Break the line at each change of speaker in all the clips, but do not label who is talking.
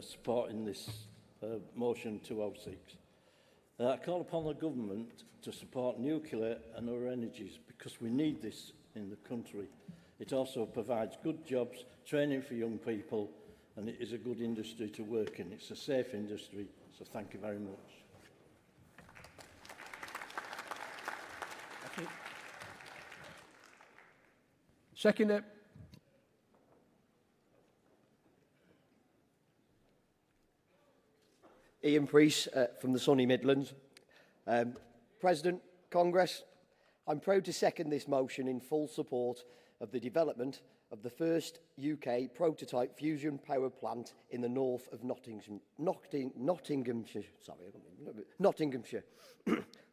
supporting this motion 206. I call upon the government to support nuclear and other energies because we need this in the country. It also provides good jobs, training for young people, and it is a good industry to work in. It's a safe industry, so thank you very much.
Thank you. Seconder.
Ian Priest from the Sunny Midlands. President, Congress, I'm proud to second this motion in full support of the development of the first UK prototype fusion power plant in the north of Nottinghamshire,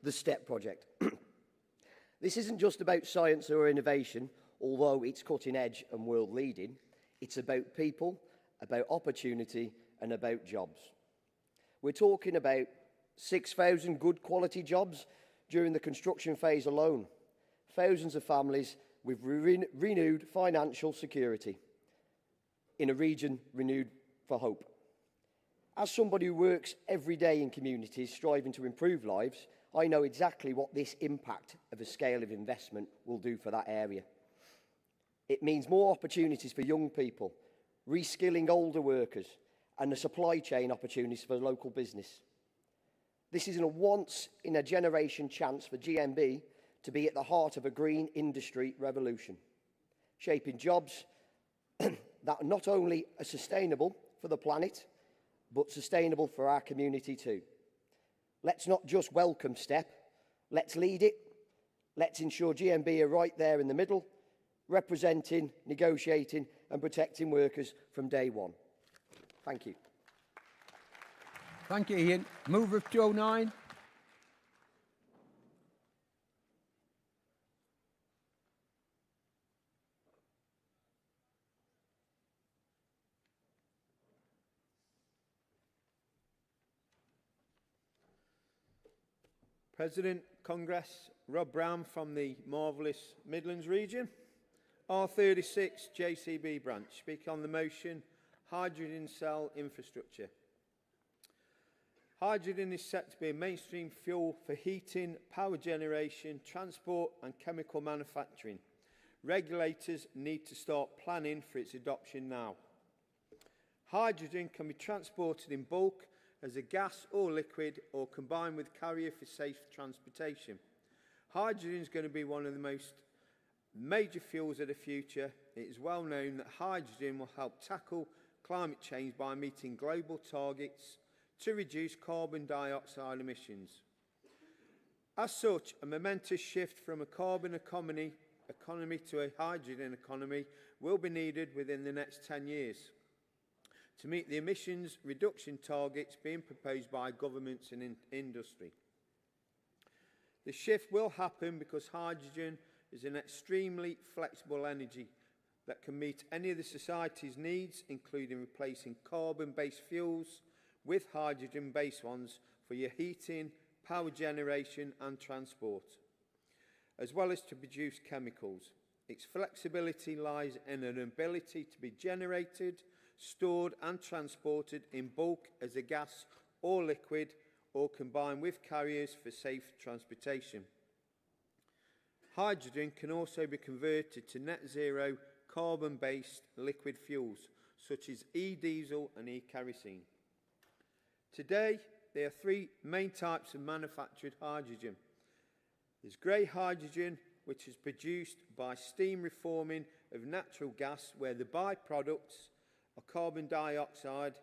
the STEP project. This isn't just about science or innovation, although it's cutting edge and world leading. It's about people, about opportunity and about jobs. We're talking about 6,000 good quality jobs during the construction phase alone. Thousands of families with renewed financial security in a region renewed for hope. As somebody who works every day in communities striving to improve lives, I know exactly what this impact of a scale of investment will do for that area. It means more opportunities for young people, reskilling older workers, and the supply chain opportunities for local business. This is a once-in-a-generation chance for GMB to be at the heart of a green industry revolution, shaping jobs that are not only sustainable for the planet, but sustainable for our community too. Let's not just welcome STEP, let's lead it. Let's ensure GMB are right there in the middle, representing, negotiating and protecting workers from day one. Thank you.
Thank you, Ian. Mover of 209.
President, Congress, Rob Brown from the marvellous Midlands region. R36 JCB branch. Speak on the motion, hydrogen cell infrastructure. Hydrogen is set to be a mainstream fuel for heating, power generation, transport and chemical manufacturing. Regulators need to start planning for its adoption now. Hydrogen can be transported in bulk as a gas or liquid or combined with carrier for safe transportation. Hydrogen is going to be one of the most major fuels of the future. It is well known that hydrogen will help tackle climate change by meeting global targets to reduce carbon dioxide emissions. As such, a momentous shift from a carbon economy to a hydrogen economy will be needed within the next 10 years to meet the emissions reduction targets being proposed by governments and industry. The shift will happen because hydrogen is an extremely flexible energy that can meet any of the society's needs, including replacing carbon-based fuels with hydrogen-based ones for your heating, power generation and transport, as well as to produce chemicals. Its flexibility lies in an ability to be generated, stored and transported in bulk as a gas or liquid or combined with carriers for safe transportation. Hydrogen can also be converted to net zero carbon-based liquid fuels such as e-diesel and e-kerosene. Today, there are three main types of manufactured hydrogen. There's grey hydrogen, which is produced by steam reforming of natural gas, where the byproducts of carbon dioxide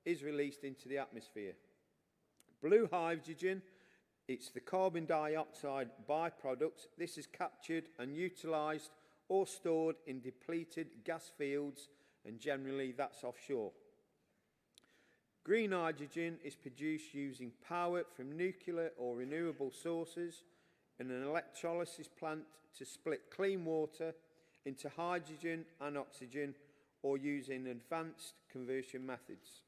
is released into the atmosphere. Blue hydrogen, it's the carbon dioxide byproduct. This is captured and utilised or stored in depleted gas fields, and generally that's offshore. Green hydrogen is produced using power from nuclear or renewable sources in an electrolysis plant to split clean water into hydrogen and oxygen, or using advanced conversion methods.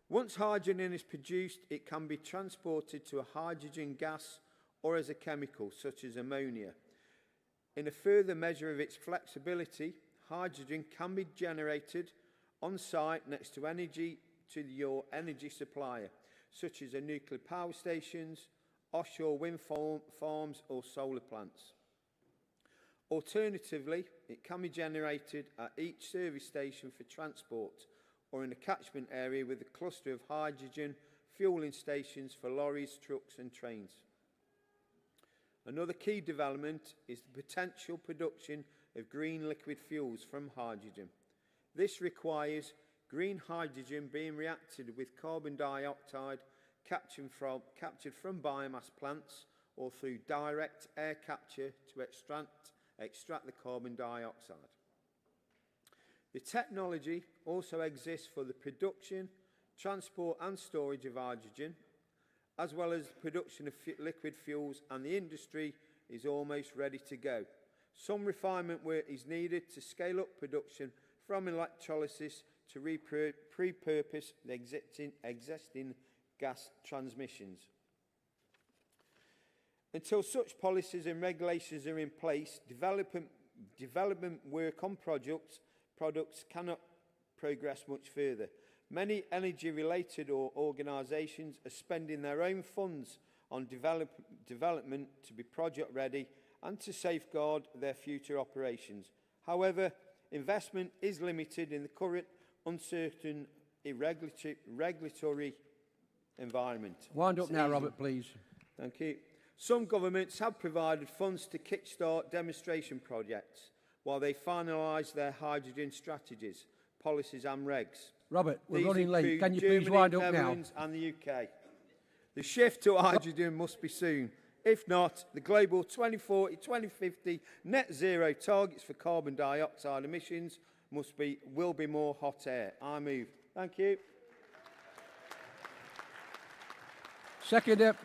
Once hydrogen is produced, it can be transported to a hydrogen gas or as a chemical, such as ammonia. In a further measure of its flexibility, hydrogen can be generated on site next to your energy supplier, such as a nuclear power stations, offshore wind farms or solar plants. Alternatively, it can be generated at each service station for transport or in a catchment area with a cluster of hydrogen fueling stations for lorries, trucks and trains. Another key development is the potential production of green liquid fuels from hydrogen. This requires green hydrogen being reacted with carbon dioxide captured from biomass plants or through direct air capture to extract the carbon dioxide. The technology also exists for the production, transport and storage of hydrogen, as well as the production of liquid fuels, and the industry is almost ready to go. Some refinement work is needed to scale up production from electrolysis to repurpose the existing gas transmissions. Until such policies and regulations are in place, development work on products cannot progress much further. Many energy-related organisations are spending their own funds on development to be project-ready and to safeguard their future operations. However, investment is limited in the current uncertain regulatory environment.
Wind up now, Robert, please.
Thank you. Some governments have provided funds to kickstart demonstration projects while they finalise their hydrogen strategies, policies and regs.
Robert, we're
These
running late.
include
Can you
Germany,
please wind up now?
Netherlands and the UK. The shift to hydrogen must be soon. If not, the global 2040-2050 net zero targets for carbon dioxide emissions will be more hot air. I move. Thank you.
Second it.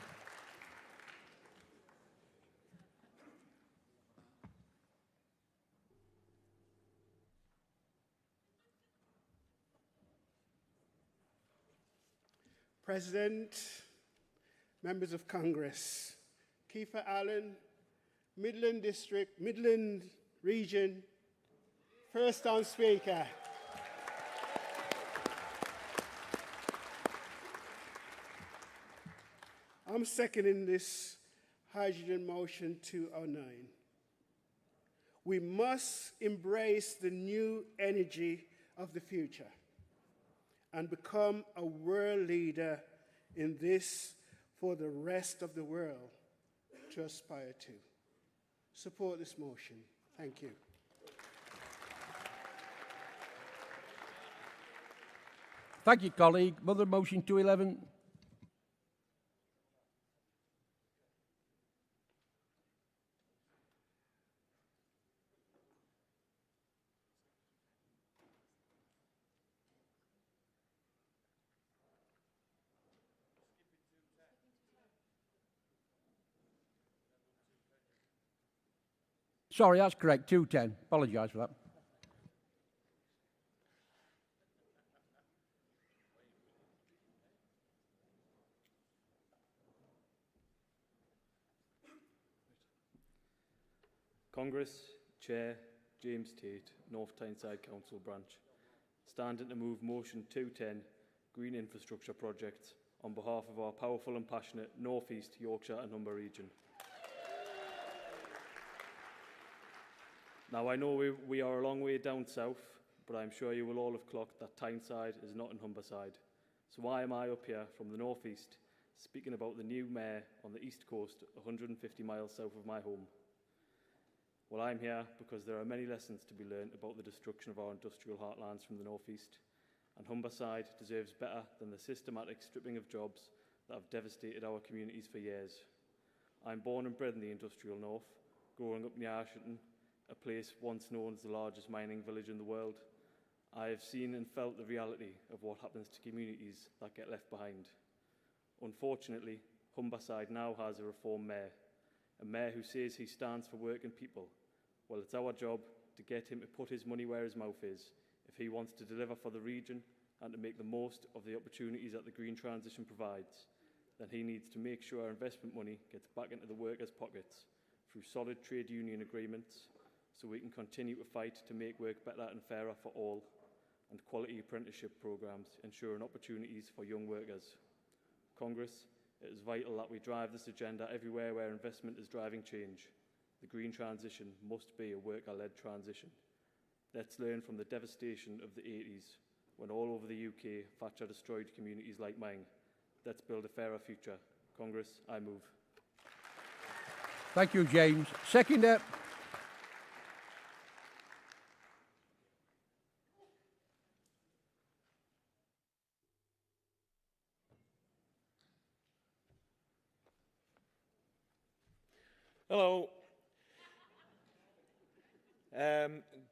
President, members of Congress, Kiefer Allen, Midland District, Midland Region, first on speaker. I'm seconding this hydrogen motion 209. We must embrace the new energy of the future and become a world leader in this for the rest of the world to aspire to. Support this motion. Thank you.
Thank you, colleague. Mother motion 211. Sorry, that's correct. 210. Apologise for that.
Congress, Chair, James Tate, North Tyneside Council Branch. Standing to move motion 210, Green Infrastructure Projects, on behalf of our powerful and passionate North East Yorkshire and Humber region. Now, I know we are a long way down south, but I'm sure you will all have clocked that Tyneside is not in Humberside. So why am I up here from the North East speaking about the new mayor on the East Coast, 150 miles south of my home? Well, I'm here because there are many lessons to be learned about the destruction of our industrial heartlands from the North East, and Humberside deserves better than the systematic stripping of jobs that have devastated our communities for years. I'm born and bred in the industrial north, growing up near Ashington, a place once known as the largest mining village in the world. I have seen and felt the reality of what happens to communities that get left behind. Unfortunately, Humberside now has a reformed mayor, a mayor who says he stands for working people. Well, it's our job to get him to put his money where his mouth is if he wants to deliver for the region and to make the most of the opportunities that the green transition provides. Then he needs to make sure our investment money gets back into the workers' pockets through solid trade union agreements, so we can continue to fight to make work better and fairer for all. and quality apprenticeship programmes, ensuring opportunities for young workers. Congress, it is vital that we drive this agenda everywhere where investment is driving change. The green transition must be a worker-led transition. Let's learn from the devastation of the 80s, when all over the UK, Thatcher destroyed communities like mine. Let's build a fairer future. Congress, I move.
Thank you, James. Seconder.
Hello.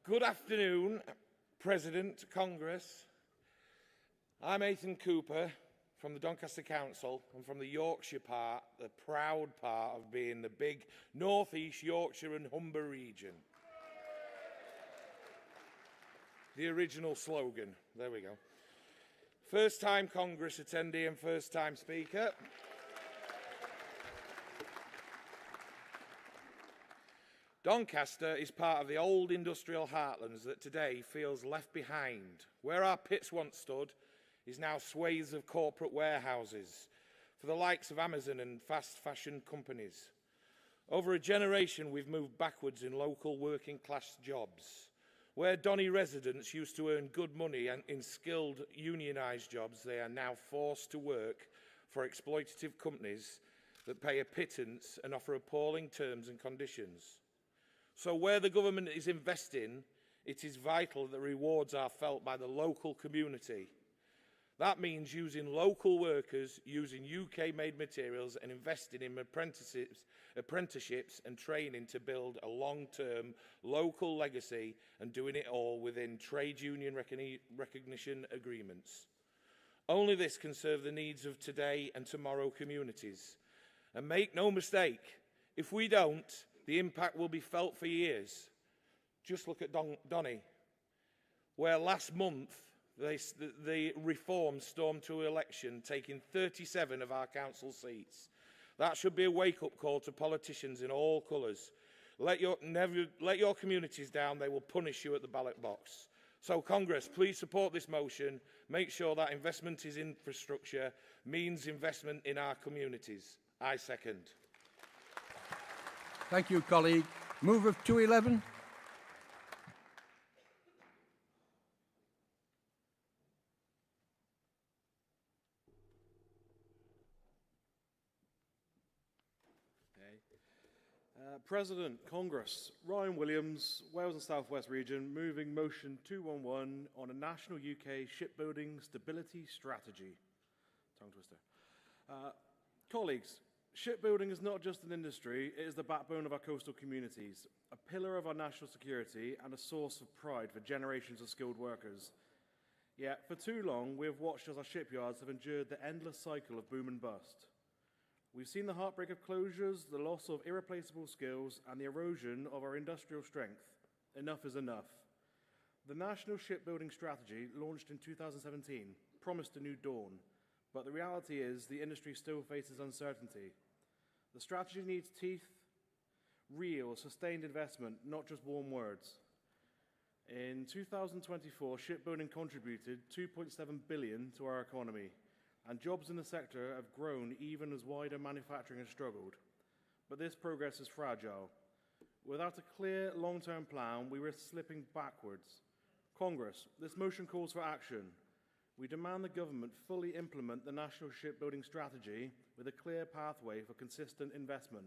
Good afternoon, President, Congress. I'm Ethan Cooper from the Doncaster Council and from the Yorkshire part, the proud part of being the big North East Yorkshire and Humber region. The original slogan. There we go. First time Congress attendee and first time speaker. Doncaster is part of the old industrial heartlands that today feels left behind. Where our pits once stood is now swathes of corporate warehouses for the likes of Amazon and fast fashion companies. Over a generation, we've moved backwards in local working class jobs. Where Donny residents used to earn good money and in skilled unionised jobs, they are now forced to work for exploitative companies that pay a pittance and offer appalling terms and conditions. So where the government is investing, it is vital that the rewards are felt by the local community. That means using local workers, using UK-made materials and investing in apprenticeships and training to build a long-term local legacy and doing it all within trade union recognition agreements. Only this can serve the needs of today and tomorrow communities. And make no mistake, if we don't, the impact will be felt for years. Just look at Donny, where last month the Reform stormed to election, taking 37 of our council seats. That should be a wake-up call to politicians in all colours. Never let your communities down, they will punish you at the ballot box. So Congress, please support this motion. Make sure that investment in infrastructure means investment in our communities. I second.
Thank you, colleague. Move of 211.
President, Congress, Ryan Williams, Wales and South West Region, moving motion 211 on a national UK shipbuilding stability strategy. Tongue twister. Colleagues, shipbuilding is not just an industry, it is the backbone of our coastal communities, a pillar of our national security and a source of pride for generations of skilled workers. Yet, for too long, we have watched as our shipyards have endured the endless cycle of boom and bust. We've seen the heartbreak of closures, the loss of irreplaceable skills, and the erosion of our industrial strength. Enough is enough. The National Shipbuilding Strategy, launched in 2017, promised a new dawn, but the reality is the industry still faces uncertainty. The strategy needs teeth, real, sustained investment, not just warm words. In 2024, shipbuilding contributed $2.7 billion to our economy, and jobs in the sector have grown even as wider manufacturing has struggled. But this progress is fragile. Without a clear long-term plan, we risk slipping backwards. Congress, this motion calls for action. We demand the government fully implement the National Shipbuilding Strategy with a clear pathway for consistent investment.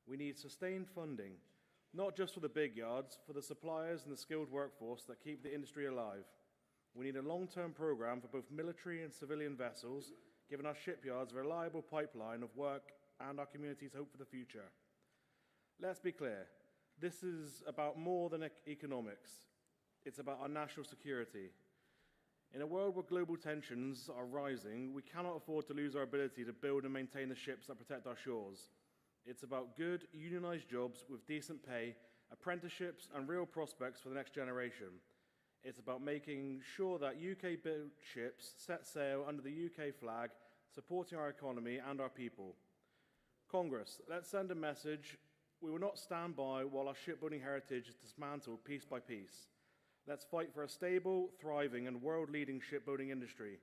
We need sustained funding, not just for the big yards, for the suppliers and the skilled workforce that keep the industry alive. We need a long-term programme for both military and civilian vessels, giving our shipyards a reliable pipeline of work and our communities hope for the future. Let's be clear, this is about more than economics. It's about our national security. In a world where global tensions are rising, we cannot afford to lose our ability to build and maintain the ships that protect our shores. It's about good, unionised jobs with decent pay, apprenticeships and real prospects for the next generation. It's about making sure that UK-built ships set sail under the UK flag, supporting our economy and our people. Congress, let's send a message. We will not stand by while our shipbuilding heritage is dismantled piece by piece. Let's fight for a stable, thriving and world-leading shipbuilding industry.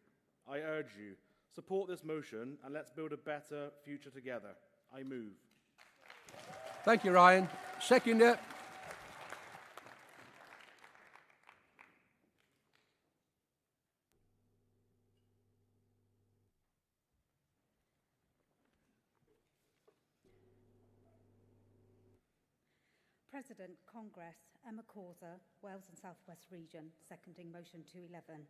I urge you, support this motion and let's build a better future together. I move.
Thank you, Ryan. Seconder.
President, Congress, Emma Causer, Wales and South West Region, seconding motion 211.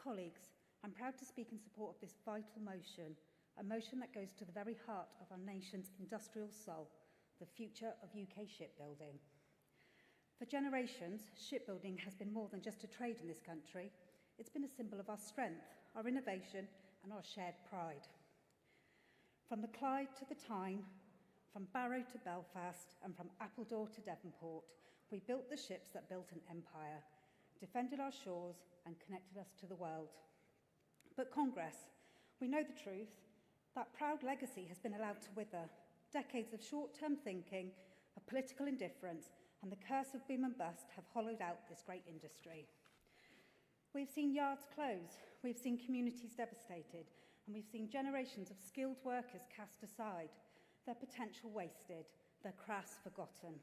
Colleagues, I'm proud to speak in support of this vital motion, a motion that goes to the very heart of our nation's industrial soul, the future of UK shipbuilding. For generations, shipbuilding has been more than just a trade in this country. It's been a symbol of our strength, our innovation and our shared pride. From the Clyde to the Tyne, from Barrow to Belfast and from Appledore to Devonport, we built the ships that built an empire, defended our shores and connected us to the world. But Congress, we know the truth. That proud legacy has been allowed to wither. Decades of short-term thinking, of political indifference and the curse of boom and bust have hollowed out this great industry. We've seen yards close, we've seen communities devastated, and we've seen generations of skilled workers cast aside, their potential wasted, their crafts forgotten.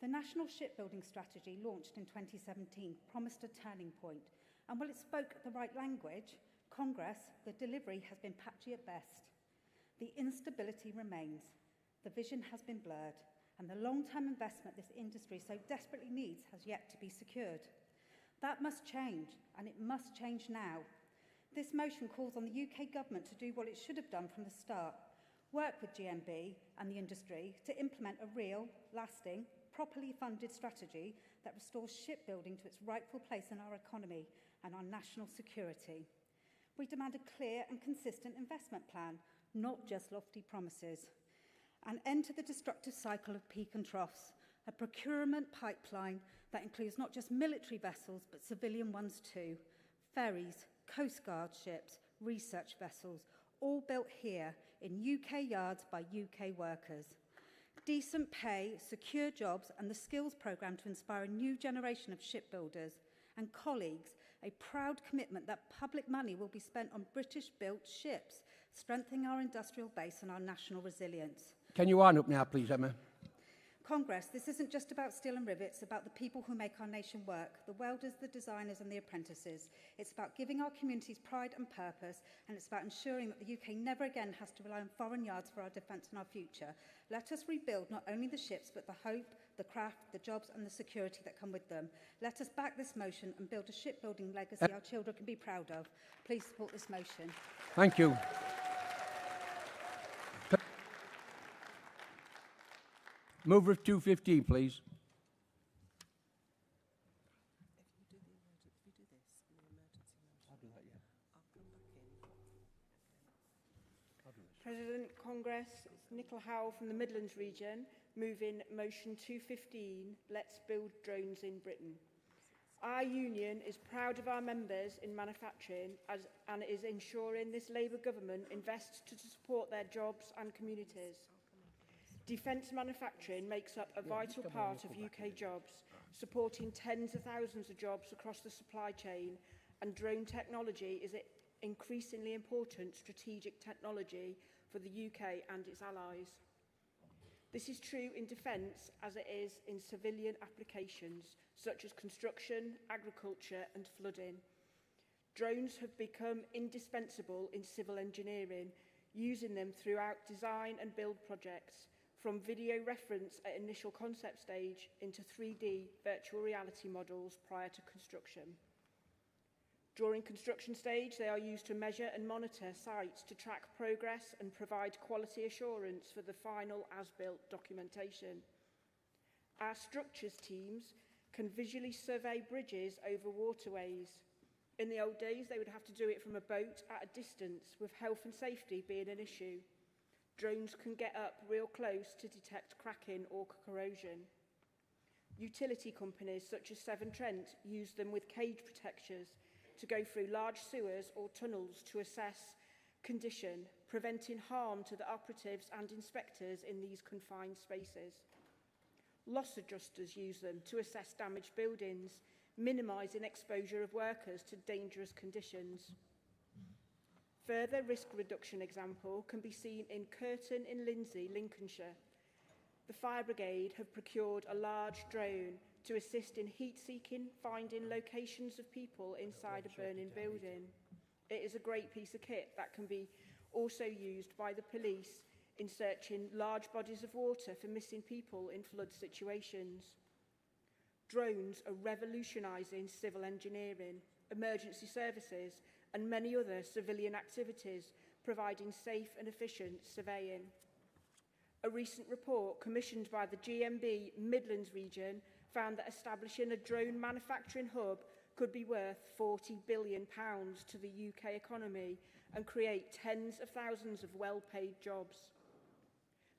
The National Shipbuilding Strategy, launched in 2017, promised a turning point, and while it spoke the right language, Congress, the delivery has been patchy at best. The instability remains, the vision has been blurred, and the long-term investment this industry so desperately needs has yet to be secured. That must change, and it must change now. This motion calls on the UK government to do what it should have done from the start, work with GMB and the industry to implement a real, lasting, properly funded strategy that restores shipbuilding to its rightful place in our economy and our national security. We demand a clear and consistent investment plan, not just lofty promises. An end to the destructive cycle of peak and troughs, a procurement pipeline that includes not just military vessels but civilian ones too, ferries, Coast Guard ships, research vessels, all built here in UK yards by UK workers. Decent pay, secure jobs and the skills programme to inspire a new generation of shipbuilders. And colleagues, a proud commitment that public money will be spent on British-built ships, strengthening our industrial base and our national resilience.
Can you wind up now, please, Emma?
Congress, this isn't just about steel and rivets, it's about the people who make our nation work, the welders, the designers and the apprentices. It's about giving our communities pride and purpose, and it's about ensuring that the UK never again has to rely on foreign yards for our defence and our future. Let us rebuild not only the ships, but the hope, the craft, the jobs and the security that come with them. Let us back this motion and build a shipbuilding legacy our children can be proud of. Please support this motion.
Thank you. Mover of 215, please.
President, Congress, it's Nicola Howell from the Midlands region, moving motion 215, Let's Build Drones in Britain. Our union is proud of our members in manufacturing and is ensuring this Labour government invests to support their jobs and communities. Defence manufacturing makes up a vital part of UK jobs, supporting tens of thousands of jobs across the supply chain, and drone technology is an increasingly important strategic technology for the UK and its allies. This is true in defence as it is in civilian applications such as construction, agriculture and flooding. Drones have become indispensable in civil engineering, using them throughout design and build projects, from video reference at initial concept stage into 3D virtual reality models prior to construction. During construction stage, they are used to measure and monitor sites to track progress and provide quality assurance for the final as-built documentation. Our structures teams can visually survey bridges over waterways. In the old days, they would have to do it from a boat at a distance, with health and safety being an issue. Drones can get up real close to detect cracking or corrosion. Utility companies such as Severn Trent use them with cage protectors to go through large sewers or tunnels to assess condition, preventing harm to the operatives and inspectors in these confined spaces. Loss adjusters use them to assess damaged buildings, minimising exposure of workers to dangerous conditions. Further risk reduction example can be seen in Curtin in Lindsey, Lincolnshire. The fire brigade have procured a large drone to assist in heat-seeking, finding locations of people inside a burning building. It is a great piece of kit that can be also used by the police in searching large bodies of water for missing people in flood situations. Drones are revolutionising civil engineering, emergency services, and many other civilian activities, providing safe and efficient surveying. A recent report commissioned by the GMB Midlands region found that establishing a drone manufacturing hub could be worth £40 billion to the UK economy and create tens of thousands of well-paid jobs.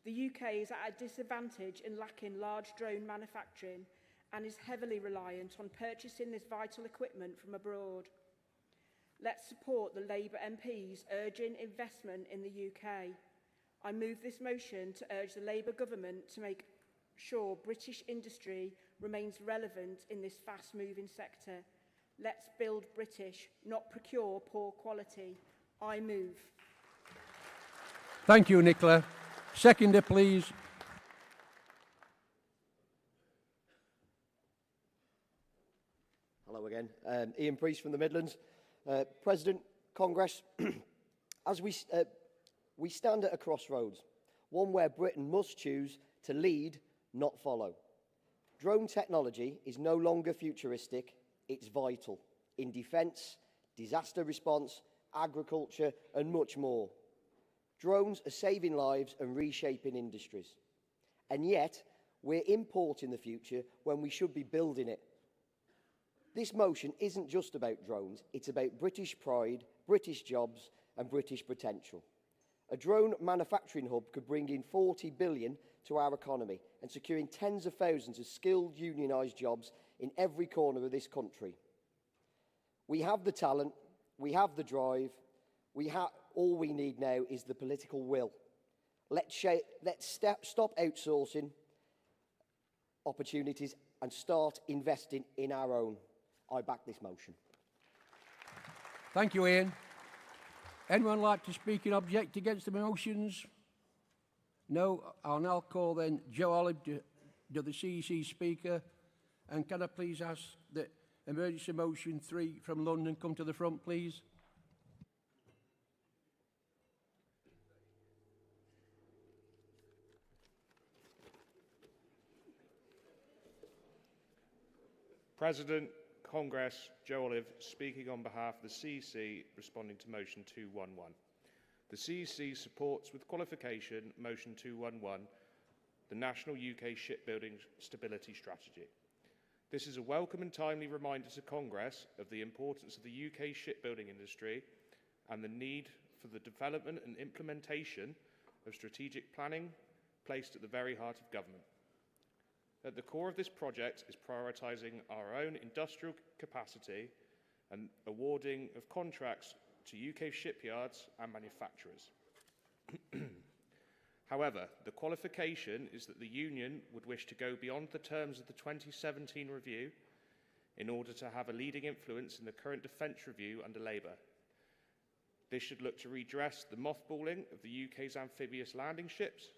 The UK is at a disadvantage in lacking large drone manufacturing and is heavily reliant on purchasing this vital equipment from abroad. Let's support the Labour MPs urging investment in the UK. I move this motion to urge the Labour government to make sure British industry remains relevant in this fast-moving sector. Let's build British, not procure poor quality. I move.
Thank you, Nicola. Seconder, please.
Hello again. Ian Priest from the Midlands. President, Congress, as we stand at a crossroads, one where Britain must choose to lead, not follow. Drone technology is no longer futuristic, it's vital in defence, disaster response, agriculture and much more. Drones are saving lives and reshaping industries. And yet, we're importing the future when we should be building it. This motion isn't just about drones, it's about British pride, British jobs and British potential. A drone manufacturing hub could bring in 40 billion to our economy and securing tens of thousands of skilled unionised jobs in every corner of this country. We have the talent, we have the drive, all we need now is the political will. Let's stop outsourcing opportunities and start investing in our own. I back this motion.
Thank you, Ian. Anyone like to speak in object against the motions? No, I'll now call then Joe Olive to the CEC Speaker. And can I please ask that Emergency Motion 3 from London come to the front, please?
President, Congress, Joe Olive, speaking on behalf of the CEC, responding to Motion 211. The CEC supports with qualification Motion 211, the National UK Shipbuilding Stability Strategy. This is a welcome and timely reminder to Congress of the importance of the UK shipbuilding industry and the need for the development and implementation of strategic planning placed at the very heart of government. At the core of this project is prioritising our own industrial capacity and awarding of contracts to UK shipyards and manufacturers. However, the qualification is that the Union would wish to go beyond the terms of the 2017 review in order to have a leading influence in the current defence review under Labour. This should look to redress the mothballing of the UK's amphibious landing ships,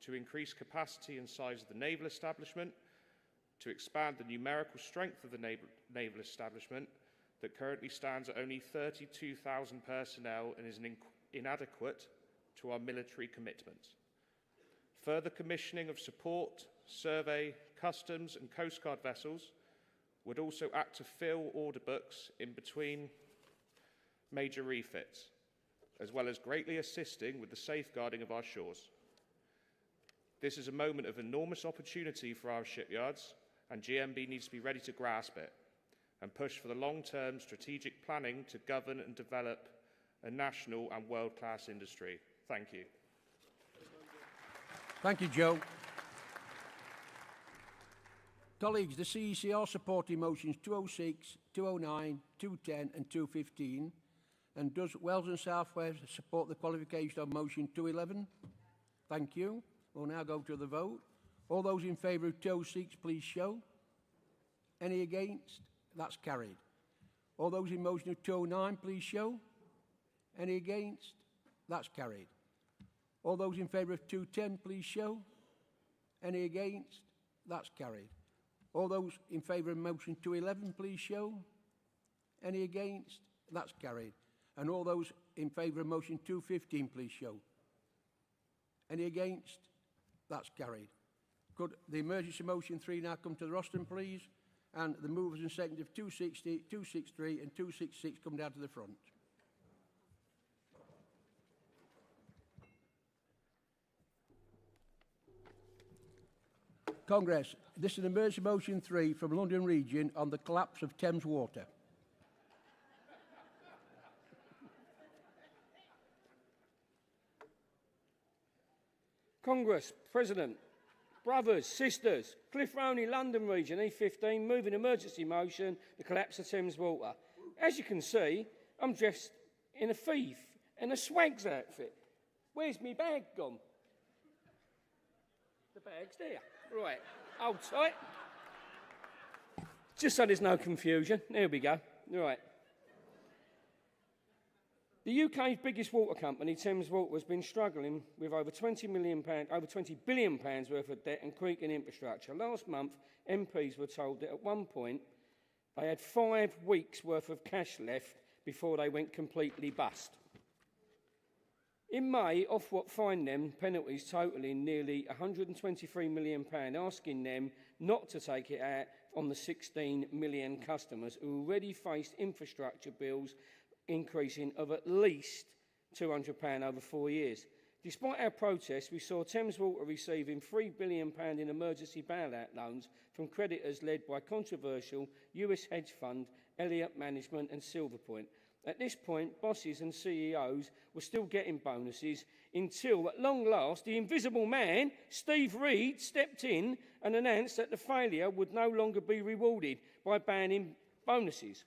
to increase capacity and size of the naval establishment, to expand the numerical strength of the naval establishment that currently stands at only 32,000 personnel and is inadequate to our military commitments. Further commissioning of support, survey, customs and Coast Guard vessels would also act to fill order books in between major refits, as well as greatly assisting with the safeguarding of our shores. This is a moment of enormous opportunity for our shipyards, and GMB needs to be ready to grasp it and push for the long-term strategic planning to govern and develop a national and world-class industry. Thank you.
Thank you, Joe. Colleagues, the CEC are supporting motions 206, 209, 210 and 215. And does Wales and South Wales support the qualification of motion 211? Thank you. We'll now go to the vote. All those in favour of 206, please show. Any against? That's carried. All those in motion of 209, please show. Any against? That's carried. All those in favour of 210, please show. Any against? That's carried. All those in favour of motion 211, please show. Any against? That's carried. And all those in favour of motion 215, please show. Any against? That's carried. Could the emergency motion 3 now come to the rostrum, please? And the movers and seconders of 260, 263 and 266 come down to the front. Congress, this is an emergency motion 3 from London Region on the collapse of Thames Water.
Congress, President, brothers, sisters, Cliff Roney, London Region, E15, moving emergency motion, the collapse of Thames Water. As you can see, I'm dressed in a thief and a swags outfit. Where's me bag gone? The bag's there. Right, hold tight. Just so there's no confusion. There we go. Right. The UK's biggest water company, Thames Water, has been struggling with over £20 billion worth of debt and creaking infrastructure. Last month, MPs were told that at one point they had 5 weeks' worth of cash left before they went completely bust. In May, Ofwat fined them penalties totalling nearly £123 million, asking them not to take it out on the 16 million customers who already faced infrastructure bills increasing of at least £200 over 4 years. Despite our protests, we saw Thames Water receiving £3 billion in emergency bailout loans from creditors led by controversial US hedge fund Elliott Management and Silverpoint. At this point, bosses and CEOs were still getting bonuses until, at long last, the invisible man, Steve Reed, stepped in and announced that the failure would no longer be rewarded by banning bonuses.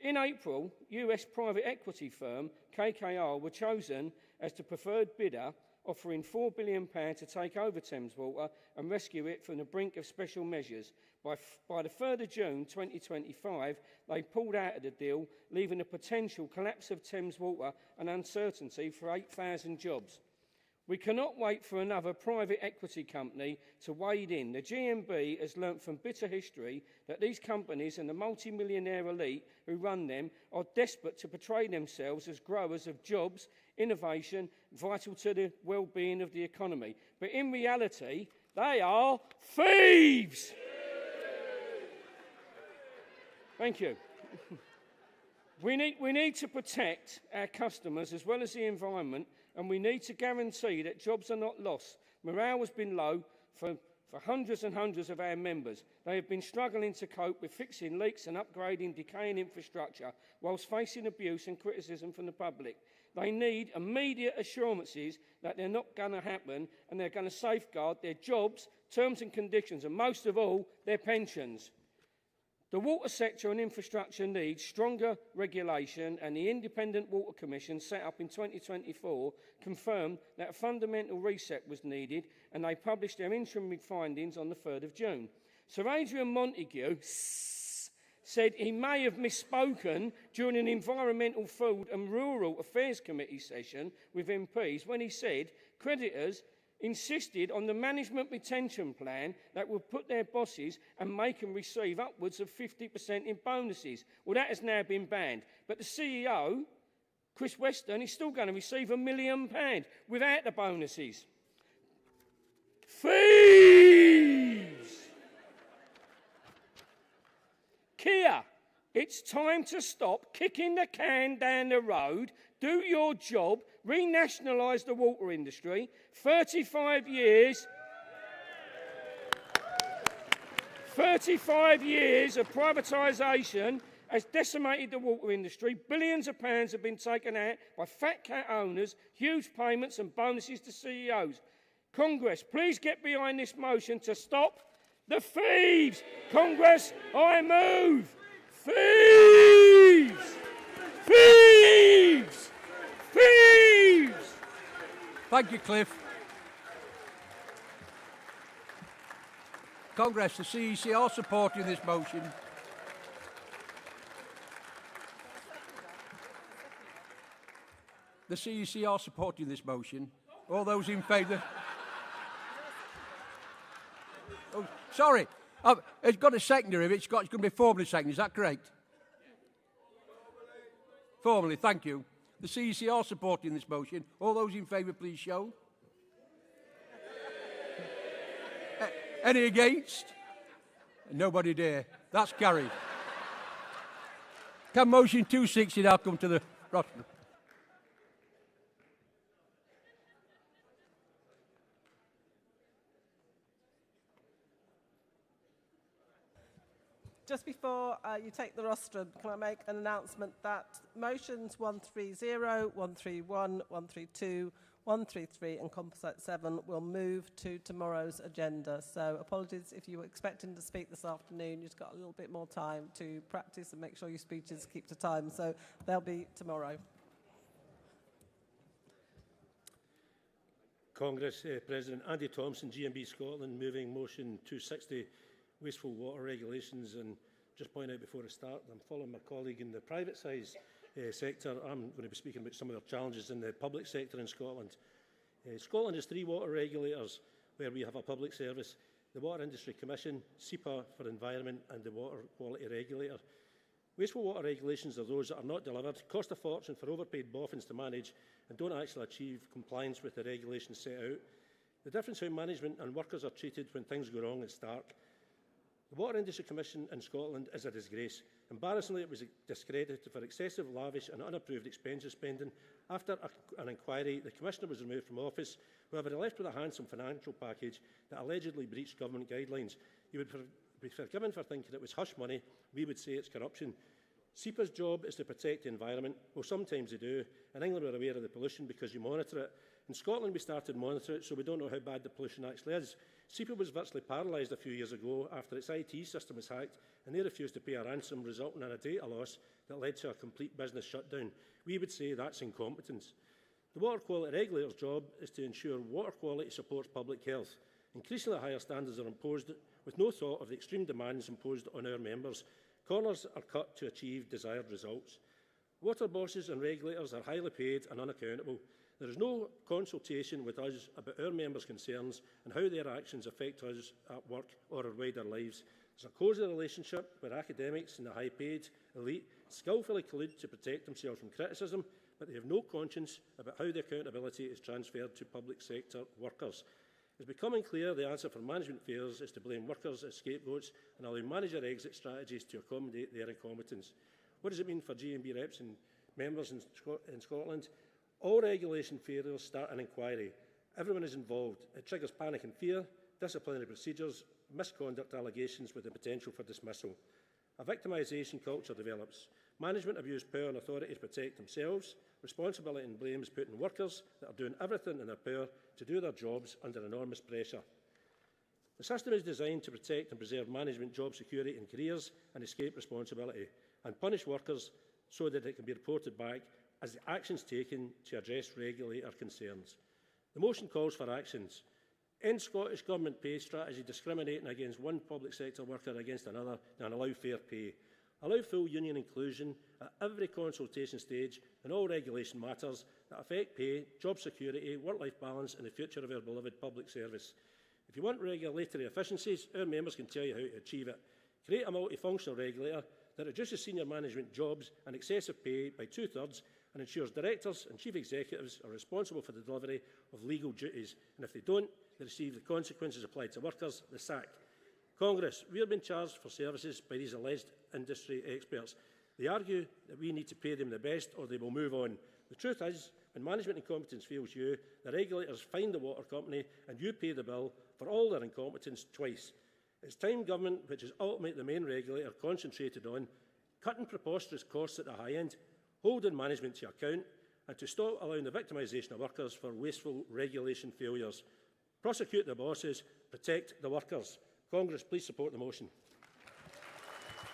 In April, US private equity firm KKR were chosen as the preferred bidder, offering £4 billion to take over Thames Water and rescue it from the brink of special measures. By the 3rd of June 2025, they pulled out of the deal, leaving a potential collapse of Thames Water and uncertainty for 8,000 jobs. We cannot wait for another private equity company to wade in. The GMB has learnt from bitter history that these companies and the multi-millionaire elite who run them are desperate to portray themselves as growers of jobs, innovation, vital to the well-being of the economy. But in reality, they are thieves! Thank you. We need to protect our customers as well as the environment, and we need to guarantee that jobs are not lost. Morale has been low for hundreds and hundreds of our members. They have been struggling to cope with fixing leaks and upgrading decaying infrastructure whilst facing abuse and criticism from the public. They need immediate assurances that they're not going to happen and they're going to safeguard their jobs, terms and conditions, and most of all, their pensions. The water sector and infrastructure needs stronger regulation, and the Independent Water Commission set up in 2024 confirmed that a fundamental reset was needed, and they published their interim findings on the 3rd of June. Sir Adrian Montague said he may have misspoken during an Environmental, Food and Rural Affairs Committee session with MPs when he said creditors insisted on the management retention plan that would put their bosses and make them receive upwards of 50% in bonuses. Well, that has now been banned. But the CEO, Chris Weston, is still going to receive £1 million without the bonuses. Thieves! Kia, it's time to stop kicking the can down the road, do your job, renationalise the water industry. 35 years of privatisation has decimated the water industry. Billions of pounds have been taken out by fat cat owners, huge payments and bonuses to CEOs. Congress, please get behind this motion to stop the thieves. Congress, I move. Thieves! Thieves! Thieves!
Thank you, Cliff. Congress, the CEC are supporting this motion. The CEC are supporting this motion. All those in favour? Oh, sorry. It's got a seconder. It's going to be formally seconded. Is that correct? Formally, thank you. The CEC are supporting this motion. All those in favour, please show. Any against? Nobody dare. That's carried. Can motion 260 now come to the rostrum?
Just before you take the rostrum, can I make an announcement that motions 130, 131, 132, 133 and Composite 7 will move to tomorrow's agenda. So apologies if you were expecting to speak this afternoon. You've got a little bit more time to practice and make sure your speeches keep to time. So they'll be tomorrow.
Congress President Andy Thompson, GMB Scotland, moving motion 260, wasteful water regulations. And just point out before I start, I'm following my colleague in the private size sector. I'm going to be speaking about some of the challenges in the public sector in Scotland. Scotland has 3 water regulators where we have a public service: the Water Industry Commission, SEPA for Environment and the Water Quality Regulator. Wasteful water regulations are those that are not delivered, cost a fortune for overpaid boffins to manage and don't actually achieve compliance with the regulations set out. The difference how management and workers are treated when things go wrong is stark. The Water Industry Commission in Scotland is a disgrace. Embarrassingly, it was discredited for excessive, lavish and unapproved expenditure spending. After an inquiry, the Commissioner was removed from office. However, he left with a handsome financial package that allegedly breached government guidelines. He would be forgiven for thinking it was hush money. We would say it's corruption. SEPA's job is to protect the environment. Well, sometimes they do. In England, we're aware of the pollution because you monitor it. In Scotland, we started monitoring it, so we don't know how bad the pollution actually is. SEPA was virtually paralysed a few years ago after its IT system was hacked, and they refused to pay a ransom, resulting in a data loss that led to a complete business shutdown. We would say that's incompetence. The Water Quality Regulator's job is to ensure water quality supports public health. Increasingly higher standards are imposed with no thought of the extreme demands imposed on our members. Corners are cut to achieve desired results. Water bosses and regulators are highly paid and unaccountable. There is no consultation with us about our members' concerns and how their actions affect us at work or our wider lives. There's a cosy relationship where academics and the high-paid elite skillfully collude to protect themselves from criticism, but they have no conscience about how the accountability is transferred to public sector workers. It's becoming clear the answer for management failures is to blame workers as scapegoats and allow manager exit strategies to accommodate their incompetence. What does it mean for GMB reps and members in Scotland? All regulation failures start an inquiry. Everyone is involved. It triggers panic and fear, disciplinary procedures, misconduct allegations with the potential for dismissal. A victimisation culture develops. Management abuse power and authority to protect themselves. Responsibility and blame is put on workers that are doing everything in their power to do their jobs under enormous pressure. The system is designed to protect and preserve management job security and careers and escape responsibility, and punish workers so that it can be reported back as the actions taken to address regulator concerns. The motion calls for actions. End Scottish Government pay strategy discriminating against one public sector worker against another, and allow fair pay. Allow full union inclusion at every consultation stage in all regulation matters that affect pay, job security, work-life balance and the future of our beloved public service. If you want regulatory efficiencies, our members can tell you how to achieve it. Create a multifunctional regulator that reduces senior management jobs and excessive pay by 2/3 and ensures directors and chief executives are responsible for the delivery of legal duties, and if they don't, they receive the consequences applied to workers, the sack. Congress, we are being charged for services by these alleged industry experts. They argue that we need to pay them the best or they will move on. The truth is, when management incompetence fails you, the regulators fine the water company and you pay the bill for all their incompetence twice. It's time government, which is ultimately the main regulator, concentrated on cutting preposterous costs at the high end, holding management to account, and to stop allowing the victimisation of workers for wasteful regulation failures. Prosecute the bosses, protect the workers. Congress, please support the motion.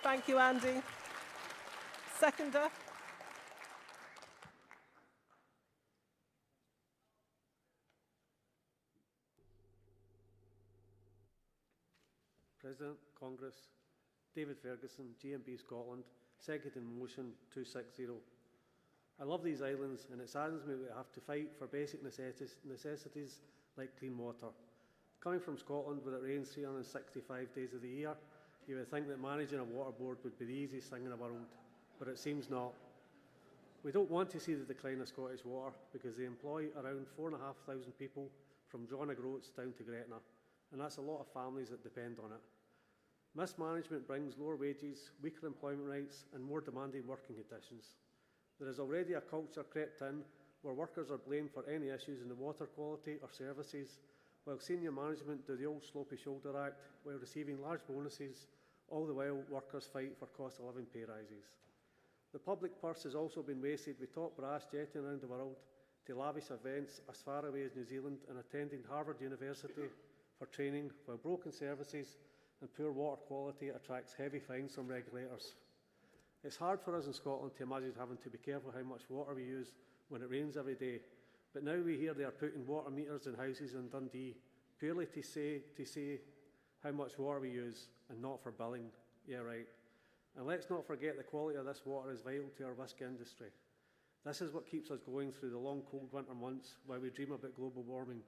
Thank you, Andy. Seconder.
President, Congress, David Ferguson, GMB Scotland, seconding motion 260. I love these islands, and it saddens me we have to fight for basic necessities like clean water. Coming from Scotland, where it rains 365 days of the year, you would think that managing a water board would be the easiest thing in the world, but it seems not. We don't want to see the decline of Scottish water because they employ around 4,500 people from John O'Groats down to Gretna, and that's a lot of families that depend on it. Mismanagement brings lower wages, weaker employment rights, and more demanding working conditions. There is already a culture crept in where workers are blamed for any issues in the water quality or services, while senior management do the old slopey shoulder act while receiving large bonuses, all the while workers fight for cost of living pay rises. The public purse has also been wasted with top brass jetting around the world to lavish events as far away as New Zealand and attending Harvard University for training, while broken services and poor water quality attracts heavy fines from regulators. It's hard for us in Scotland to imagine having to be careful how much water we use when it rains every day, but now we hear they are putting water meters in houses in Dundee purely to say how much water we use and not for billing. Yeah, right. And let's not forget the quality of this water is vital to our whiskey industry. This is what keeps us going through the long cold winter months while we dream about global warming.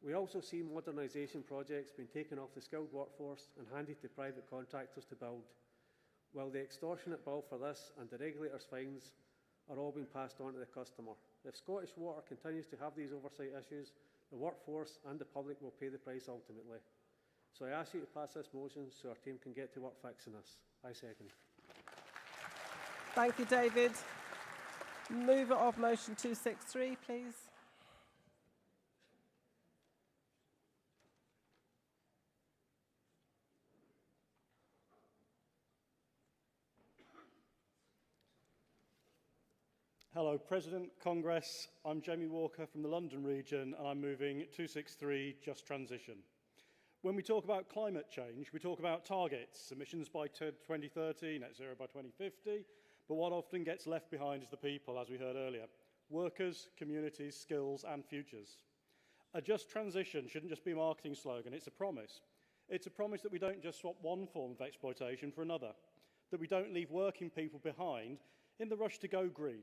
We also see modernisation projects being taken off the skilled workforce and handed to private contractors to build, while the extortionate bill for this and the regulators' fines are all being passed on to the customer. If Scottish Water continues to have these oversight issues, the workforce and the public will pay the price ultimately. So I ask you to pass this motion so our team can get to work fixing this. I second.
Thank you, David. Mover of motion 263, please.
Hello, President, Congress. I'm Jamie Walker from the London region, and I'm moving 263, Just Transition. When we talk about climate change, we talk about targets, emissions by 2030, net zero by 2050, but what often gets left behind is the people, as we heard earlier. Workers, communities, skills, and futures. A just transition shouldn't just be a marketing slogan, it's a promise. It's a promise that we don't just swap one form of exploitation for another, that we don't leave working people behind in the rush to go green,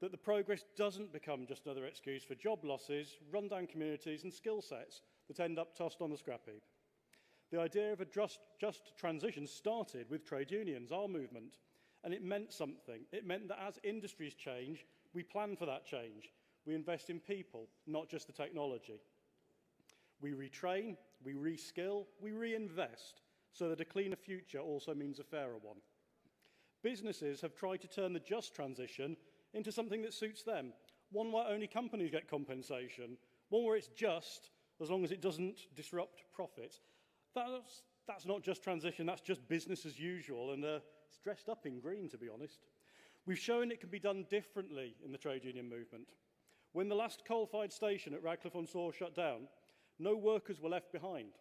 that the progress doesn't become just another excuse for job losses, rundown communities and skill sets that end up tossed on the scrap heap. The idea of a just transition started with trade unions, our movement, and it meant something. It meant that as industries change, we plan for that change. We invest in people, not just the technology. We retrain, we reskill, we reinvest, so that a cleaner future also means a fairer one. Businesses have tried to turn the just transition into something that suits them, one where only companies get compensation, one where it's just as long as it doesn't disrupt profits. That's not just transition, that's just business as usual, and it's dressed up in green, to be honest. We've shown it can be done differently in the trade union movement. When the last coal-fired station at Radcliffe-on-Soar shut down, no workers were left behind.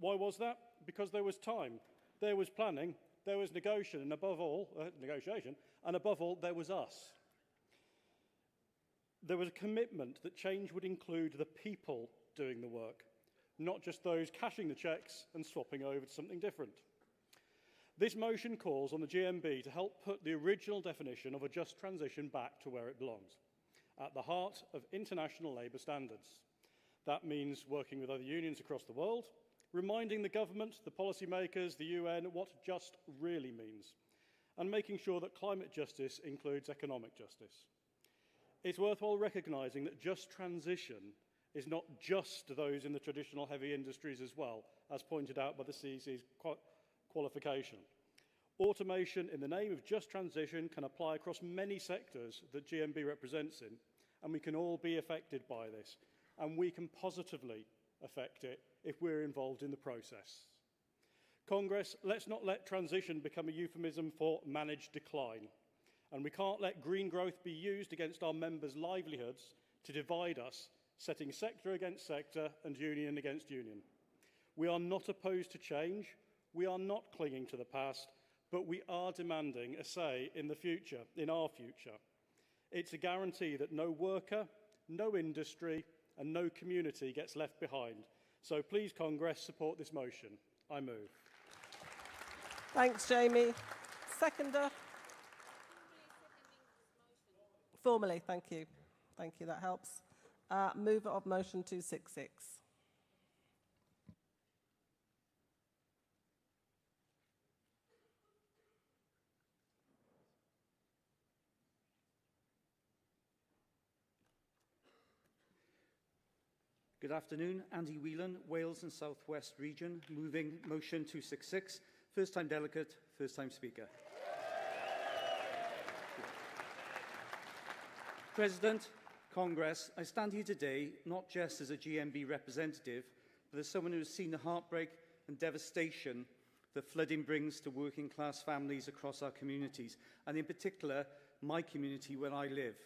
Why was that? Because there was time, there was planning, there was negotiation, and above all, there was us. There was a commitment that change would include the people doing the work, not just those cashing the cheques and swapping over to something different. This motion calls on the GMB to help put the original definition of a just transition back to where it belongs, at the heart of international labour standards. That means working with other unions across the world, reminding the government, the policymakers, the UN what just really means, and making sure that climate justice includes economic justice. It's worthwhile recognising that just transition is not just those in the traditional heavy industries as well, as pointed out by the CEC's qualification. Automation in the name of just transition can apply across many sectors that GMB represents in, and we can all be affected by this, and we can positively affect it if we're involved in the process. Congress, let's not let transition become a euphemism for managed decline. And we can't let green growth be used against our members' livelihoods to divide us, setting sector against sector and union against union. We are not opposed to change, we are not clinging to the past, but we are demanding a say in the future, in our future. It's a guarantee that no worker, no industry and no community gets left behind. So please, Congress, support this motion. I move.
Thanks, Jamie. Seconder. Formally, thank you. Thank you, that helps. Mover of motion 266.
Good afternoon. Andy Whelan, Wales and South West Region, moving motion 266. First time delegate, first time speaker. President, Congress, I stand here today not just as a GMB representative, but as someone who has seen the heartbreak and devastation that flooding brings to working class families across our communities, and in particular, my community where I live.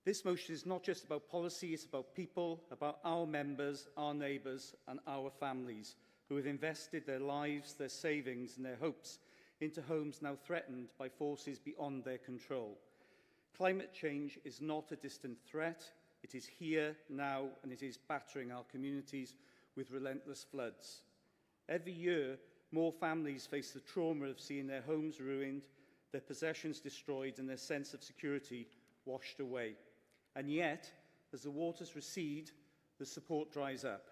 This motion is not just about policy, it's about people, about our members, our neighbours and our families who have invested their lives, their savings and their hopes into homes now threatened by forces beyond their control. Climate change is not a distant threat, it is here, now, and it is battering our communities with relentless floods. Every year, more families face the trauma of seeing their homes ruined, their possessions destroyed and their sense of security washed away. And yet, as the waters recede, the support dries up.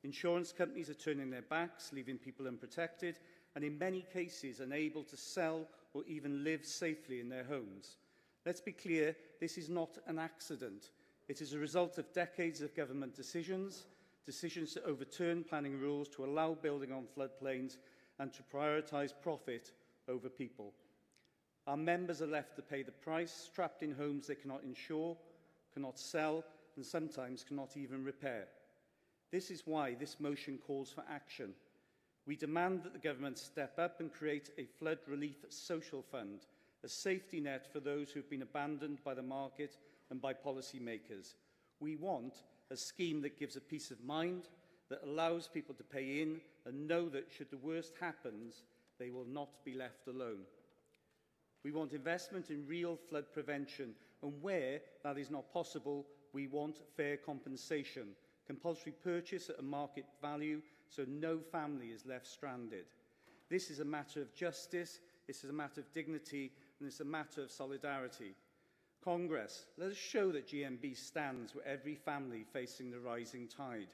Insurance companies are turning their backs, leaving people unprotected, and in many cases unable to sell or even live safely in their homes. Let's be clear, this is not an accident. It is a result of decades of government decisions to overturn planning rules, to allow building on floodplains, and to prioritise profit over people. Our members are left to pay the price, trapped in homes they cannot insure, cannot sell, and sometimes cannot even repair. This is why this motion calls for action. We demand that the government step up and create a flood relief social fund, a safety net for those who have been abandoned by the market and by policymakers. We want a scheme that gives a peace of mind, that allows people to pay in and know that should the worst happens, they will not be left alone. We want investment in real flood prevention, and where that is not possible, we want fair compensation, compulsory purchase at a market value so no family is left stranded. This is a matter of justice, this is a matter of dignity, and it's a matter of solidarity. Congress, let us show that GMB stands with every family facing the rising tide.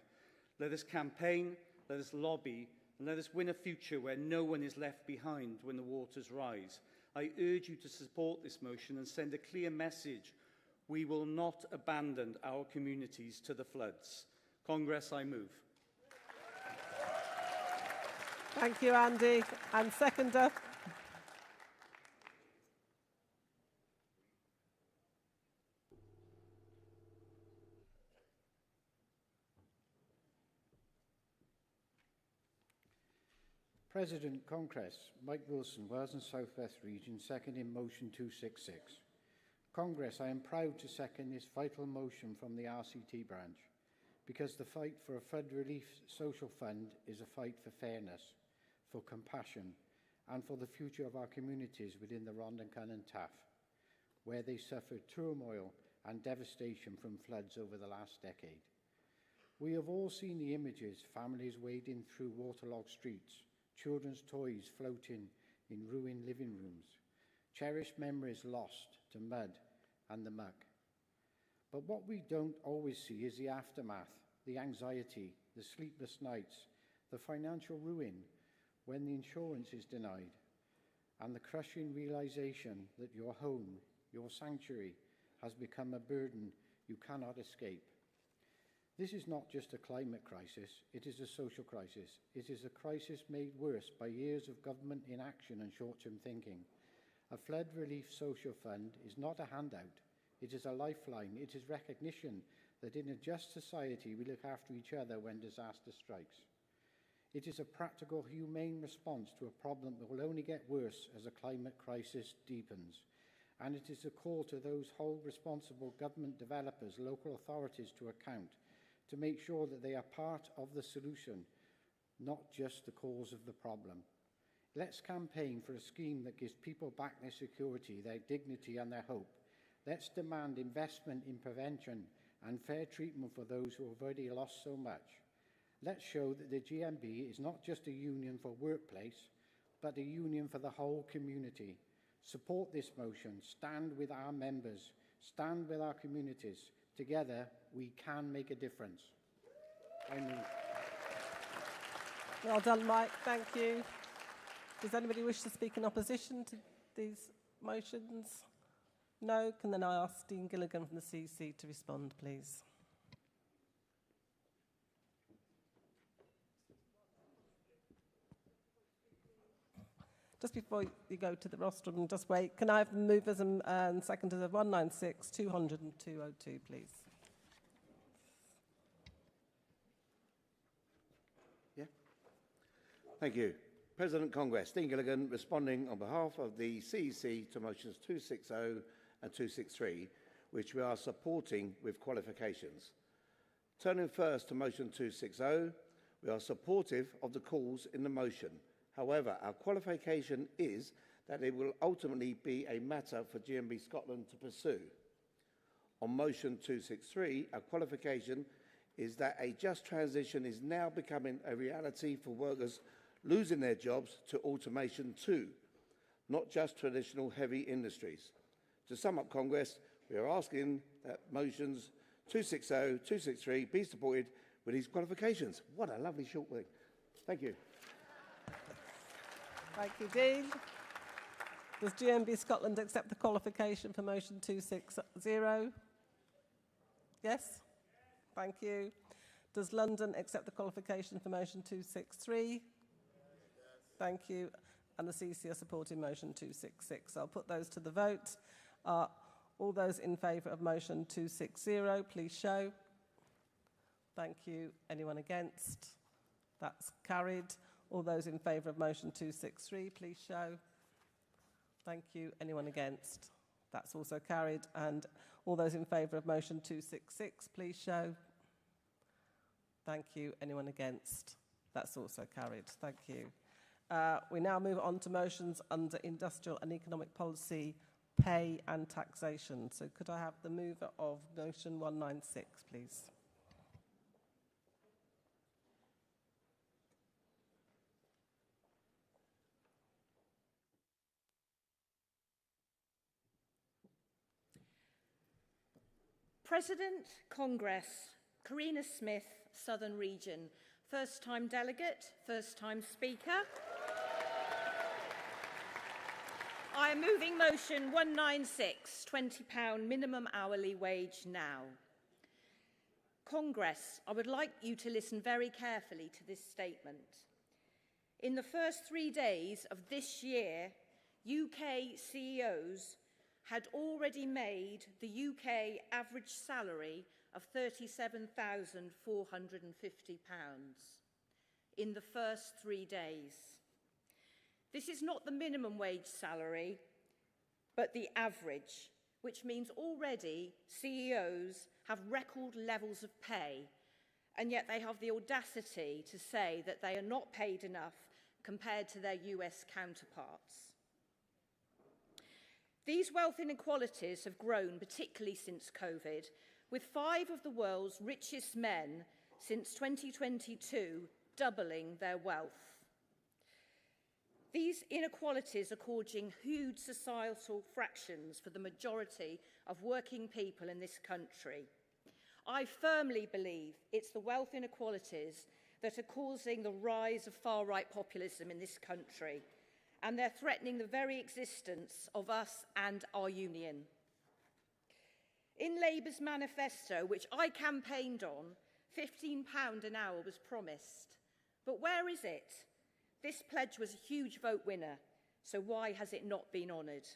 Let us campaign, let us lobby, and let us win a future where no one is left behind when the waters rise. I urge you to support this motion and send a clear message. We will not abandon our communities to the floods. Congress, I move.
Thank you, Andy. And seconder.
President, Congress, Mike Wilson, Wales and South West Region, seconding motion 266. Congress, I am proud to second this vital motion from the RCT branch, because the fight for a flood relief social fund is a fight for fairness, for compassion, and for the future of our communities within the Rhondda and Cynon Taff, where they suffered turmoil and devastation from floods over the last decade. We have all seen the images, families wading through waterlogged streets, children's toys floating in ruined living rooms, cherished memories lost to mud and the muck. But what we don't always see is the aftermath, the anxiety, the sleepless nights, the financial ruin when the insurance is denied, and the crushing realization that your home, your sanctuary, has become a burden you cannot escape. This is not just a climate crisis, it is a social crisis. It is a crisis made worse by years of government inaction and short-term thinking. A flood relief social fund is not a handout, it is a lifeline. It is recognition that in a just society we look after each other when disaster strikes. It is a practical, humane response to a problem that will only get worse as a climate crisis deepens. And it is a call to those hold responsible government developers, local authorities to account, to make sure that they are part of the solution, not just the cause of the problem. Let's campaign for a scheme that gives people back their security, their dignity and their hope. Let's demand investment in prevention and fair treatment for those who have already lost so much. Let's show that the GMB is not just a union for workplace, but a union for the whole community, Support this motion. Stand with our members. Stand with our communities. Together, we can make a difference.
Well done, Mike. Thank you. Does anybody wish to speak in opposition to these motions? No? Can then I ask Dean Gilligan from the CC to respond, please? Just before you go to the rostrum, just wait. Can I have the movers and seconders of 196, 200 and 202, please?
Yeah. Thank you. President Congress, Dean Gilligan, responding on behalf of the CEC to motions 260 and 263, which we are supporting with qualifications. Turning first to motion 260, we are supportive of the calls in the motion. However, our qualification is that it will ultimately be a matter for GMB Scotland to pursue. On motion 263, our qualification is that a just transition is now becoming a reality for workers losing their jobs to automation too, not just traditional heavy industries. To sum up, Congress, we are asking that motions 260, 263 be supported with these qualifications. What a lovely short thing. Thank you.
Thank you, Dean. Does GMB Scotland accept the qualification for motion 260? Yes? Thank you. Does London accept the qualification for motion 263? Yes. Thank you. And the CC are supporting motion 266. I'll put those to the vote. All those in favour of motion 260, please show. Thank you. Anyone against? That's carried. All those in favour of motion 263, please show. Thank you. Anyone against? That's also carried. And all those in favour of motion 266, please show. Thank you. Anyone against? That's also carried. Thank you. We now move on to motions under Industrial and Economic Policy, Pay and Taxation. So could I have the mover of motion 196, please?
President, Congress, Karina Smith, Southern Region. First time delegate, first time speaker. I am moving motion 196, £20 minimum hourly wage now. Congress, I would like you to listen very carefully to this statement. In the first 3 days of this year, UK CEOs had already made the UK average salary of £37,450 in the first 3 days. This is not the minimum wage salary, but the average, which means already CEOs have record levels of pay, and yet they have the audacity to say that they are not paid enough compared to their US counterparts. These wealth inequalities have grown, particularly since COVID, with 5 of the world's richest men since 2022 doubling their wealth. These inequalities are causing huge societal fractions for the majority of working people in this country. I firmly believe it's the wealth inequalities that are causing the rise of far-right populism in this country, and they're threatening the very existence of us and our union. In Labour's manifesto, which I campaigned on, £15 an hour was promised. But where is it? This pledge was a huge vote winner, so why has it not been honoured?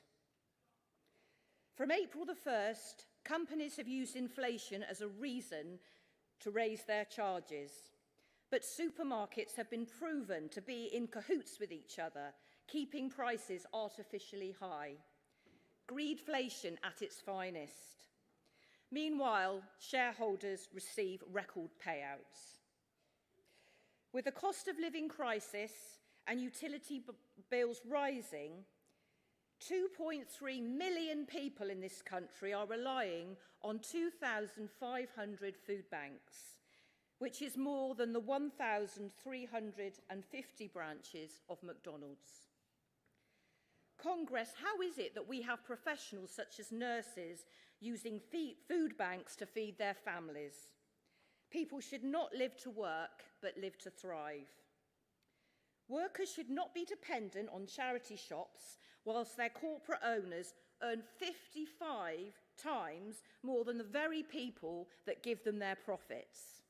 From April the 1st, companies have used inflation as a reason to raise their charges. But supermarkets have been proven to be in cahoots with each other, keeping prices artificially high. Greedflation at its finest. Meanwhile, shareholders receive record payouts. With the cost of living crisis and utility bills rising, 2.3 million people in this country are relying on 2,500 food banks, which is more than the 1,350 branches of McDonald's. Congress, how is it that we have professionals such as nurses using food banks to feed their families? People should not live to work, but live to thrive. Workers should not be dependent on charity shops whilst their corporate owners earn 55 times more than the very people that give them their profits.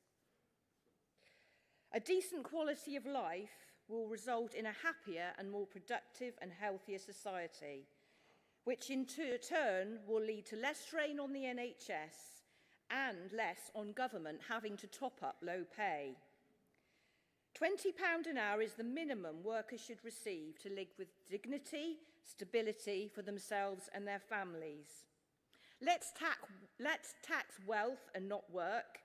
A decent quality of life will result in a happier and more productive and healthier society, which in turn will lead to less strain on the NHS and less on government having to top up low pay. £20 an hour is the minimum workers should receive to live with dignity, stability for themselves and their families. Let's tax wealth and not work.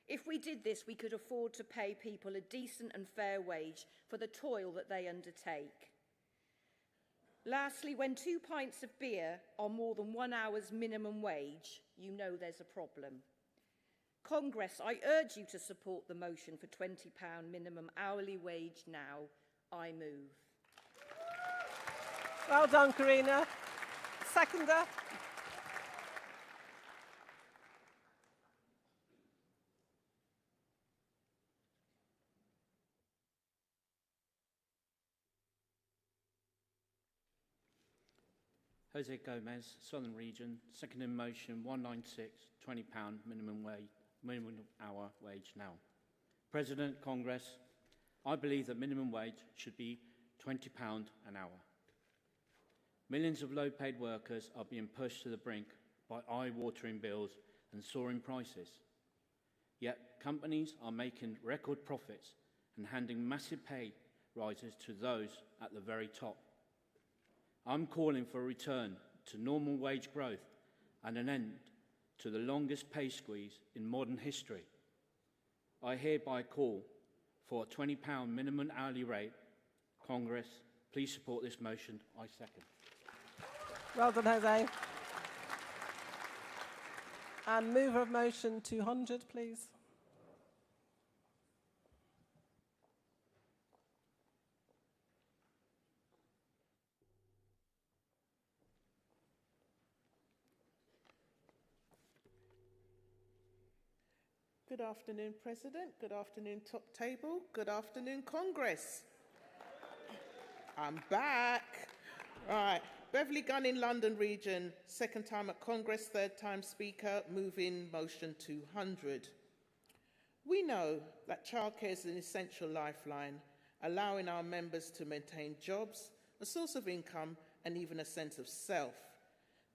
If we did this, we could afford to pay people a decent and fair wage for the toil that they undertake. Lastly, when 2 pints of beer are more than 1 hour's minimum wage, you know there's a problem. Congress, I urge you to support the motion for £20 minimum hourly wage now. I move.
Well done, Karina. Seconder.
Jose Gomez, Southern Region, seconding motion 196, £20 minimum hour wage now. President, Congress, I believe that minimum wage should be £20 an hour. Millions of low-paid workers are being pushed to the brink by eye-watering bills and soaring prices. Yet companies are making record profits and handing massive pay rises to those at the very top. I'm calling for a return to normal wage growth and an end to the longest pay squeeze in modern history. I hereby call for a £20 minimum hourly rate. Congress, please support this motion. I second.
Well done, Jose. And mover of motion 200, please.
Good afternoon, President. Good afternoon, top table. Good afternoon, Congress. I'm back. Right. Beverley Gunn in London Region, second time at Congress, third time Speaker, moving motion 200. We know that childcare is an essential lifeline, allowing our members to maintain jobs, a source of income, and even a sense of self.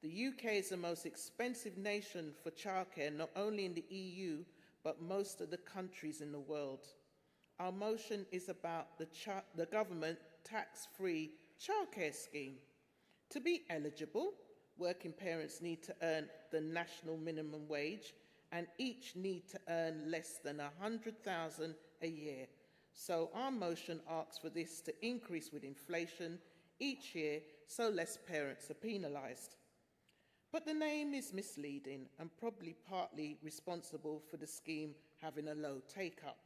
The UK is the most expensive nation for childcare, not only in the EU, but most of the countries in the world. Our motion is about the government tax-free childcare scheme. To be eligible, working parents need to earn the national minimum wage and each need to earn less than $100,000 a year. So our motion asks for this to increase with inflation each year so less parents are penalised. But the name is misleading and probably partly responsible for the scheme having a low take-up.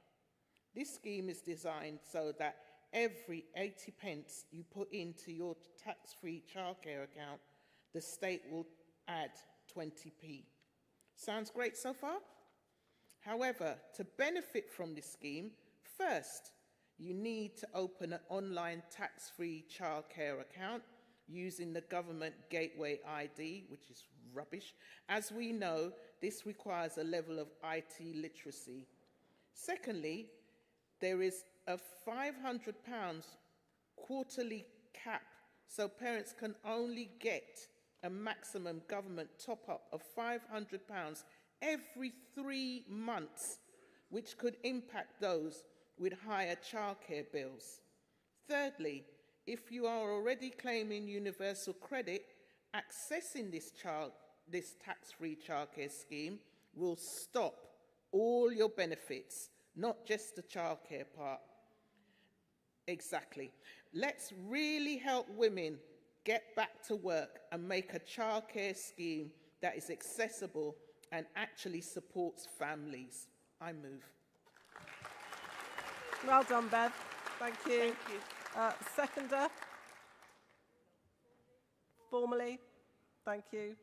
This scheme is designed so that every 80 pence you put into your tax-free childcare account, the state will add 20p. Sounds great so far? However, to benefit from this scheme, first, you need to open an online tax-free childcare account using the government gateway ID, which is rubbish. As we know, this requires a level of IT literacy. Secondly, there is a £500 quarterly cap, so parents can only get a maximum government top-up of £500 every 3 months, which could impact those with higher childcare bills. Thirdly, if you are already claiming universal credit, accessing this tax-free childcare scheme will stop all your benefits, not just the childcare part. Exactly. Let's really help women get back to work and make a childcare scheme that is accessible and actually supports families. I move.
Well done, Bev. Thank you.
Thank you.
Seconder. formally? Thank you.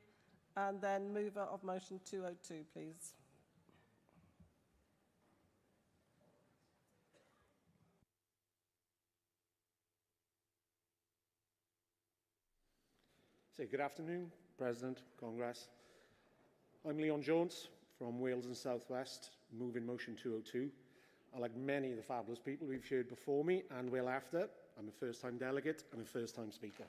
And then mover of motion 202, please.
Good afternoon, President, Congress. I'm Leon Jones from Wales and South West, moving motion 202. Like many of the fabulous people we've heard before me and will after, I'm a first-time delegate and a first-time speaker.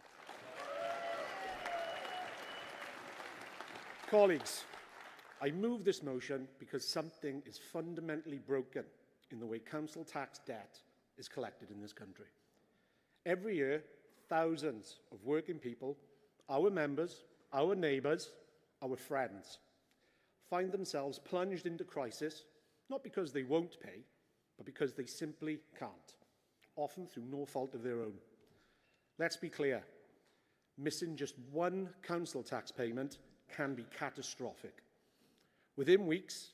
Colleagues, I move this motion because something is fundamentally broken in the way council tax debt is collected in this country. Every year, thousands of working people, our members, our neighbours, our friends, find themselves plunged into crisis, not because they won't pay, but because they simply can't, often through no fault of their own. Let's be clear, missing just one council tax payment can be catastrophic. Within weeks,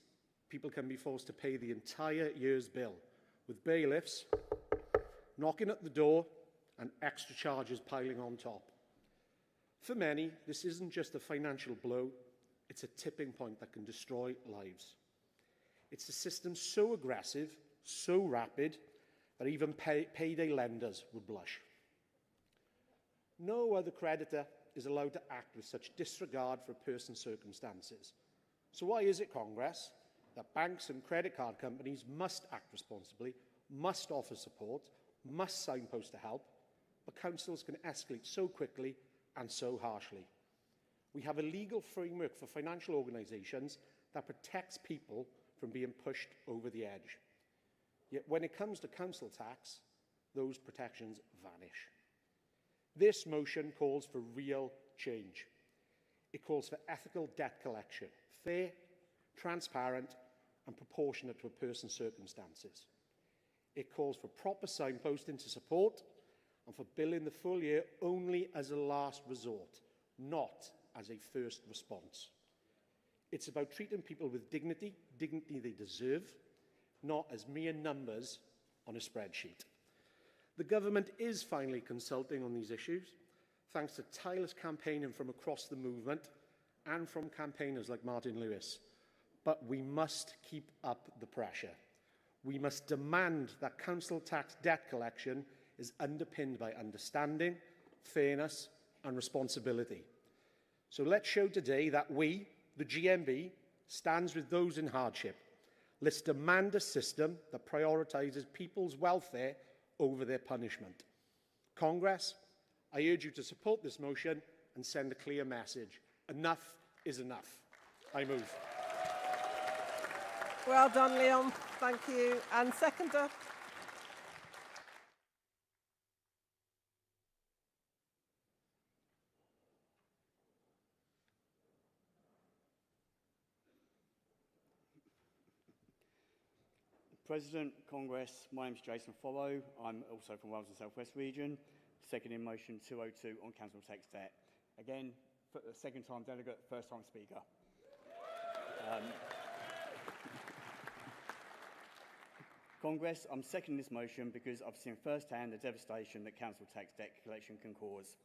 people can be forced to pay the entire year's bill, with bailiffs knocking at the door and extra charges piling on top. For many, this isn't just a financial blow, it's a tipping point that can destroy lives. It's a system so aggressive, so rapid, that even payday lenders would blush. No other creditor is allowed to act with such disregard for a person's circumstances. So why is it, Congress, that banks and credit card companies must act responsibly, must offer support, must signpost to help, but councils can escalate so quickly and so harshly? We have a legal framework for financial organisations that protects people from being pushed over the edge. Yet when it comes to council tax, those protections vanish. This motion calls for real change. It calls for ethical debt collection, fair, transparent and proportionate to a person's circumstances. It calls for proper signposting to support and for billing the full year only as a last resort, not as a first response. It's about treating people with dignity they deserve, not as mere numbers on a spreadsheet. The government is finally consulting on these issues, thanks to tireless campaigning from across the movement and from campaigners like Martin Lewis. But we must keep up the pressure. We must demand that council tax debt collection is underpinned by understanding, fairness and responsibility. So let's show today that we, the GMB, stands with those in hardship. Let's demand a system that prioritises people's welfare over their punishment. Congress, I urge you to support this motion and send a clear message. Enough is enough. I move.
Well done, Leon. Thank you. And seconder.
President, Congress, my name is Jason Follow. I'm also from Wales and South West region, seconding motion 202 on council tax debt. Again, for the second time delegate, first time speaker. Congress, I'm seconding this motion because I've seen firsthand the devastation that council tax debt collection can cause.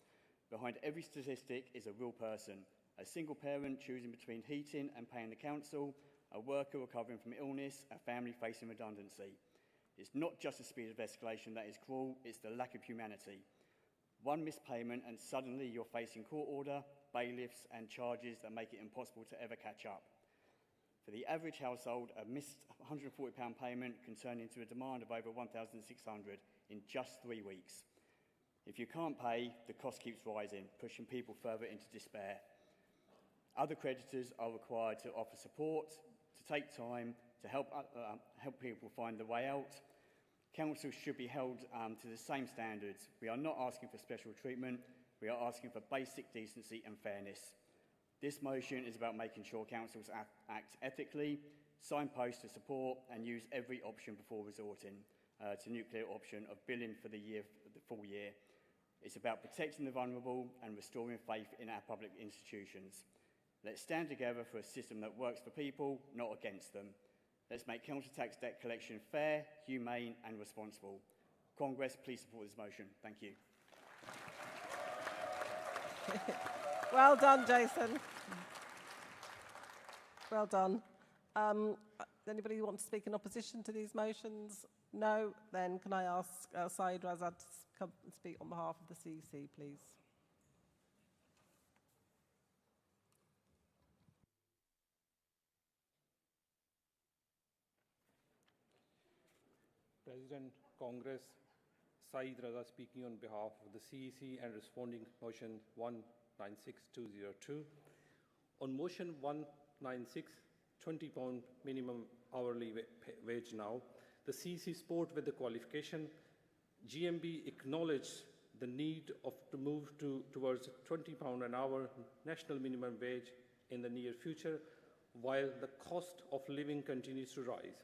Behind every statistic is a real person, a single parent choosing between heating and paying the council, a worker recovering from illness, a family facing redundancy. It's not just the speed of escalation that is cruel, it's the lack of humanity. One missed payment and suddenly you're facing court order, bailiffs and charges that make it impossible to ever catch up. For the average household, a missed £140 payment can turn into a demand of over £1,600 in just 3 weeks. If you can't pay, the cost keeps rising, pushing people further into despair. Other creditors are required to offer support, to take time, to help people find the way out. Councils should be held to the same standards. We are not asking for special treatment, we are asking for basic decency and fairness. This motion is about making sure councils act ethically, signpost to support and use every option before resorting to nuclear option of billing for the full year. It's about protecting the vulnerable and restoring faith in our public institutions. Let's stand together for a system that works for people, not against them. Let's make council tax debt collection fair, humane and responsible. Congress, please support this motion. Thank you.
Well done, Jason. Well done. Anybody want to speak in opposition to these motions? No? Then can I ask Saeed Razad to come and speak on behalf of the CEC, please?
President, Congress, Saeed Raza speaking on behalf of the CEC and responding motion 196202. On motion 196, £20 minimum hourly wage now, the CEC support with the qualification. GMB acknowledged the need to move towards £20 an hour national minimum wage in the near future, while the cost of living continues to rise.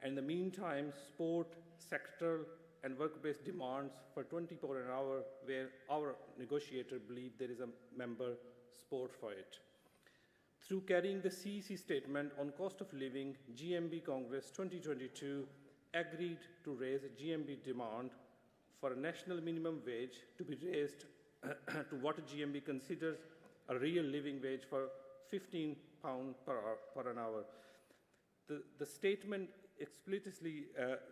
And in the meantime, sport, sectoral and work-based demands for £20 an hour, where our negotiator believe there is a member support for it. Through carrying the CEC statement on cost of living, GMB Congress 2022 agreed to raise GMB demand for a national minimum wage to be raised to what GMB considers a real living wage for £15 per an hour. The statement explicitly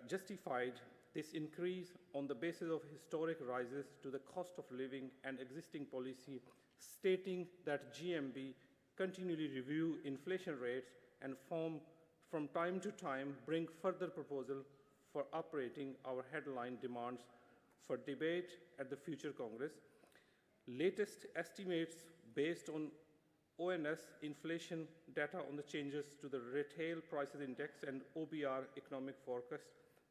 justified this increase on the basis of historic rises to the cost of living and existing policy, stating that GMB continually review inflation rates and from time to time bring further proposal for operating our headline demands for debate at the future Congress. Latest estimates based on ONS inflation data on the changes to the retail prices index and OBR economic forecast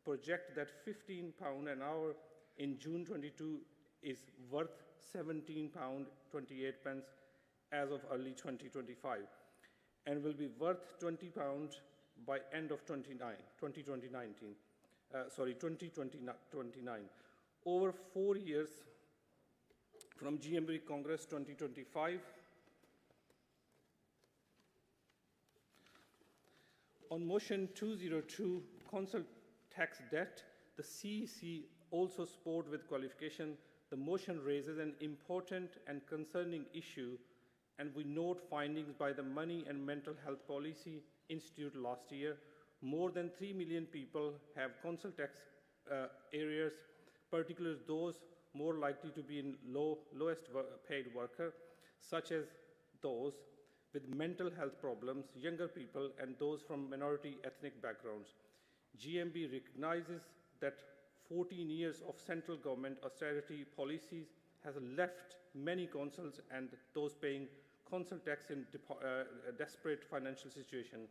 project that £15 an hour in June 22 is worth £17.28 as of early 2025 and will be worth £20 by end of 2029. Over 4 years from GMB Congress 2025, on motion 202, council tax debt, the CEC also support with qualification. The motion raises an important and concerning issue, and we note findings by the Money and Mental Health Policy Institute last year. More than 3 million people have council tax areas, particularly those more likely to be in lowest paid worker, such as those with mental health problems, younger people, and those from minority ethnic backgrounds. GMB recognizes that 14 years of central government austerity policies has left many councils and those paying council tax in a desperate financial situation.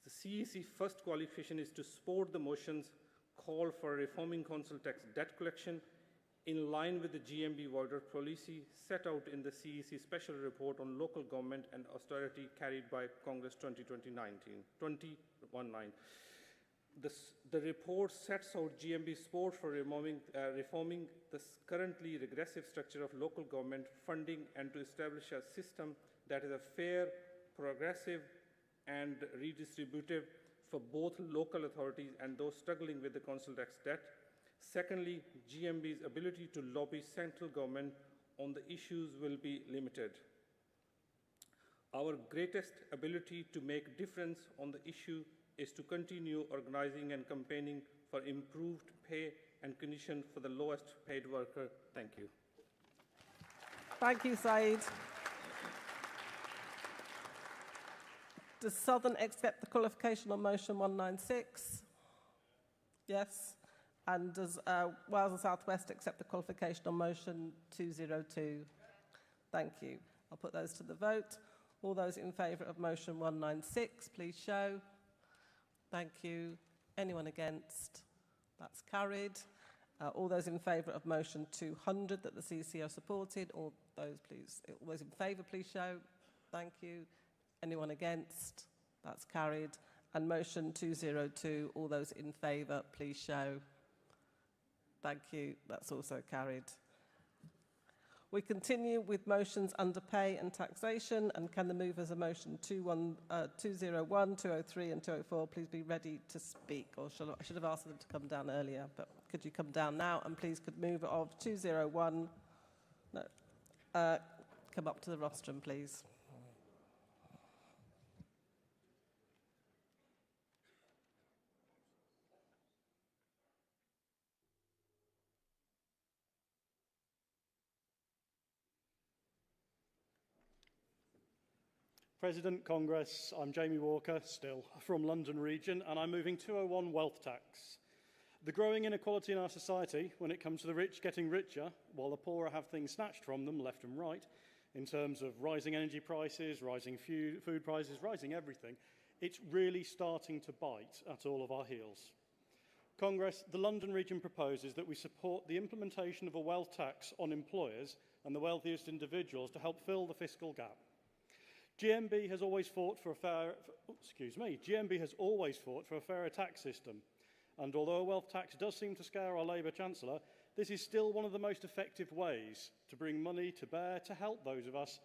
The CEC first qualification is to support the motion's call for reforming council tax debt collection in line with the GMB wider policy set out in the CEC special report on local government and austerity carried by Congress 2019. The report sets out GMB support for reforming the currently regressive structure of local government funding and to establish a system that is a fair, progressive, and redistributive for both local authorities and those struggling with the council tax debt. Secondly, GMB's ability to lobby central government on the issues will be limited. Our greatest ability to make difference on the issue is to continue organizing and campaigning for improved pay and conditions for the lowest paid worker. Thank you.
Thank you, Saeed. Does Southern accept the qualification on motion 196? Yes. And does Wales and South West accept the qualification on motion 202? Thank you. I'll put those to the vote. All those in favour of motion 196, please show. Thank you. Anyone against? That's carried. All those in favour of motion 200 that the CEC are supported, all those in favour, please show. Thank you. Anyone against? That's carried. And motion 202, all those in favour, please show. Thank you. That's also carried. We continue with motions under pay and taxation, and can the movers of motion 201, 203 and 204 please be ready to speak? Or I should have asked them to come down earlier, but could you come down now? And please could mover of 201, come up to the rostrum, please.
President Congress, I'm Jamie Walker, still from London Region, and I'm moving 201 wealth tax. The growing inequality in our society when it comes to the rich getting richer, while the poorer have things snatched from them left and right, in terms of rising energy prices, rising food prices, rising everything, it's really starting to bite at all of our heels. Congress, the London Region proposes that we support the implementation of a wealth tax on employers and the wealthiest individuals to help fill the fiscal gap. GMB has always fought for a fairer tax system, and although a wealth tax does seem to scare our Labour Chancellor, this is still one of the most effective ways to bring money to bear to help those of us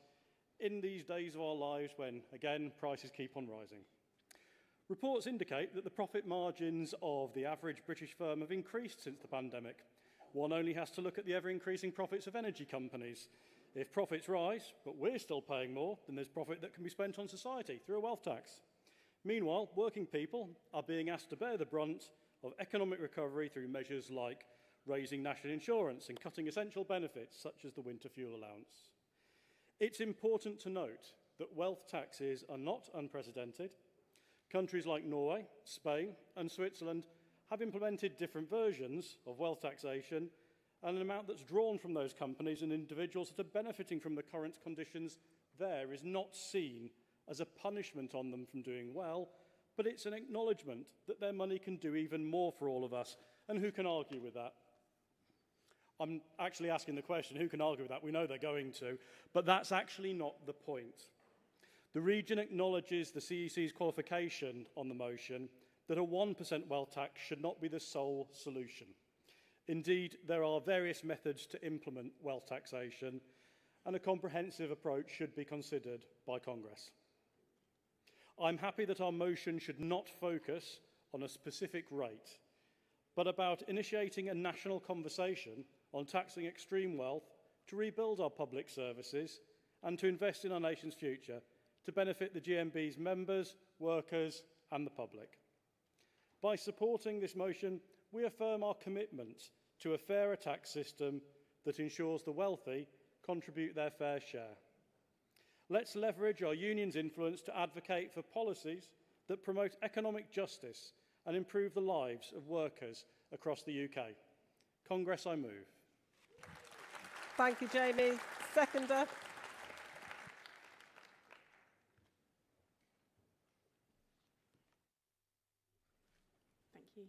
in these days of our lives when, again, prices keep on rising. Reports indicate that the profit margins of the average British firm have increased since the pandemic. One only has to look at the ever-increasing profits of energy companies. If profits rise, but we're still paying more, then there's profit that can be spent on society through a wealth tax. Meanwhile, working people are being asked to bear the brunt of economic recovery through measures like raising national insurance and cutting essential benefits such as the winter fuel allowance. It's important to note that wealth taxes are not unprecedented. Countries like Norway, Spain and Switzerland have implemented different versions of wealth taxation, and an amount that's drawn from those companies and individuals that are benefiting from the current conditions there is not seen as a punishment on them from doing well, but it's an acknowledgement that their money can do even more for all of us. And who can argue with that? I'm actually asking the question, who can argue with that? We know they're going to, but that's actually not the point. The region acknowledges the CEC's qualification on the motion that a 1% wealth tax should not be the sole solution. Indeed, there are various methods to implement wealth taxation, and a comprehensive approach should be considered by Congress. I'm happy that our motion should not focus on a specific rate, but about initiating a national conversation on taxing extreme wealth to rebuild our public services and to invest in our nation's future to benefit the GMB's members, workers and the public. By supporting this motion, we affirm our commitment to a fairer tax system that ensures the wealthy contribute their fair share. Let's leverage our union's influence to advocate for policies that promote economic justice and improve the lives of workers across the UK. Congress, I move.
Thank you, Jamie. Seconder.
Thank you.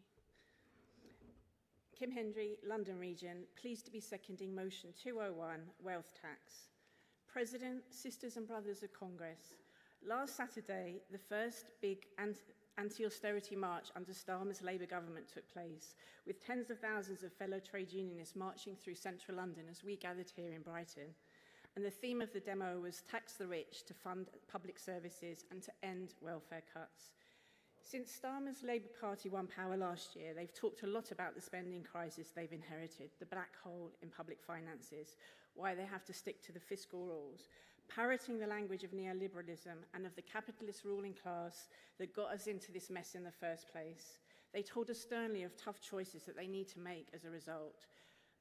Kim Hendry, London Region, pleased to be seconding motion 201, wealth tax. President, sisters and brothers of Congress, last Saturday, the first big anti-austerity march under Starmer's Labour government took place, with tens of thousands of fellow trade unionists marching through central London as we gathered here in Brighton. And the theme of the demo was tax the rich to fund public services and to end welfare cuts. Since Starmer's Labour Party won power last year, they've talked a lot about the spending crisis they've inherited, the black hole in public finances, why they have to stick to the fiscal rules, parroting the language of neoliberalism and of the capitalist ruling class that got us into this mess in the first place. They told us sternly of tough choices that they need to make as a result.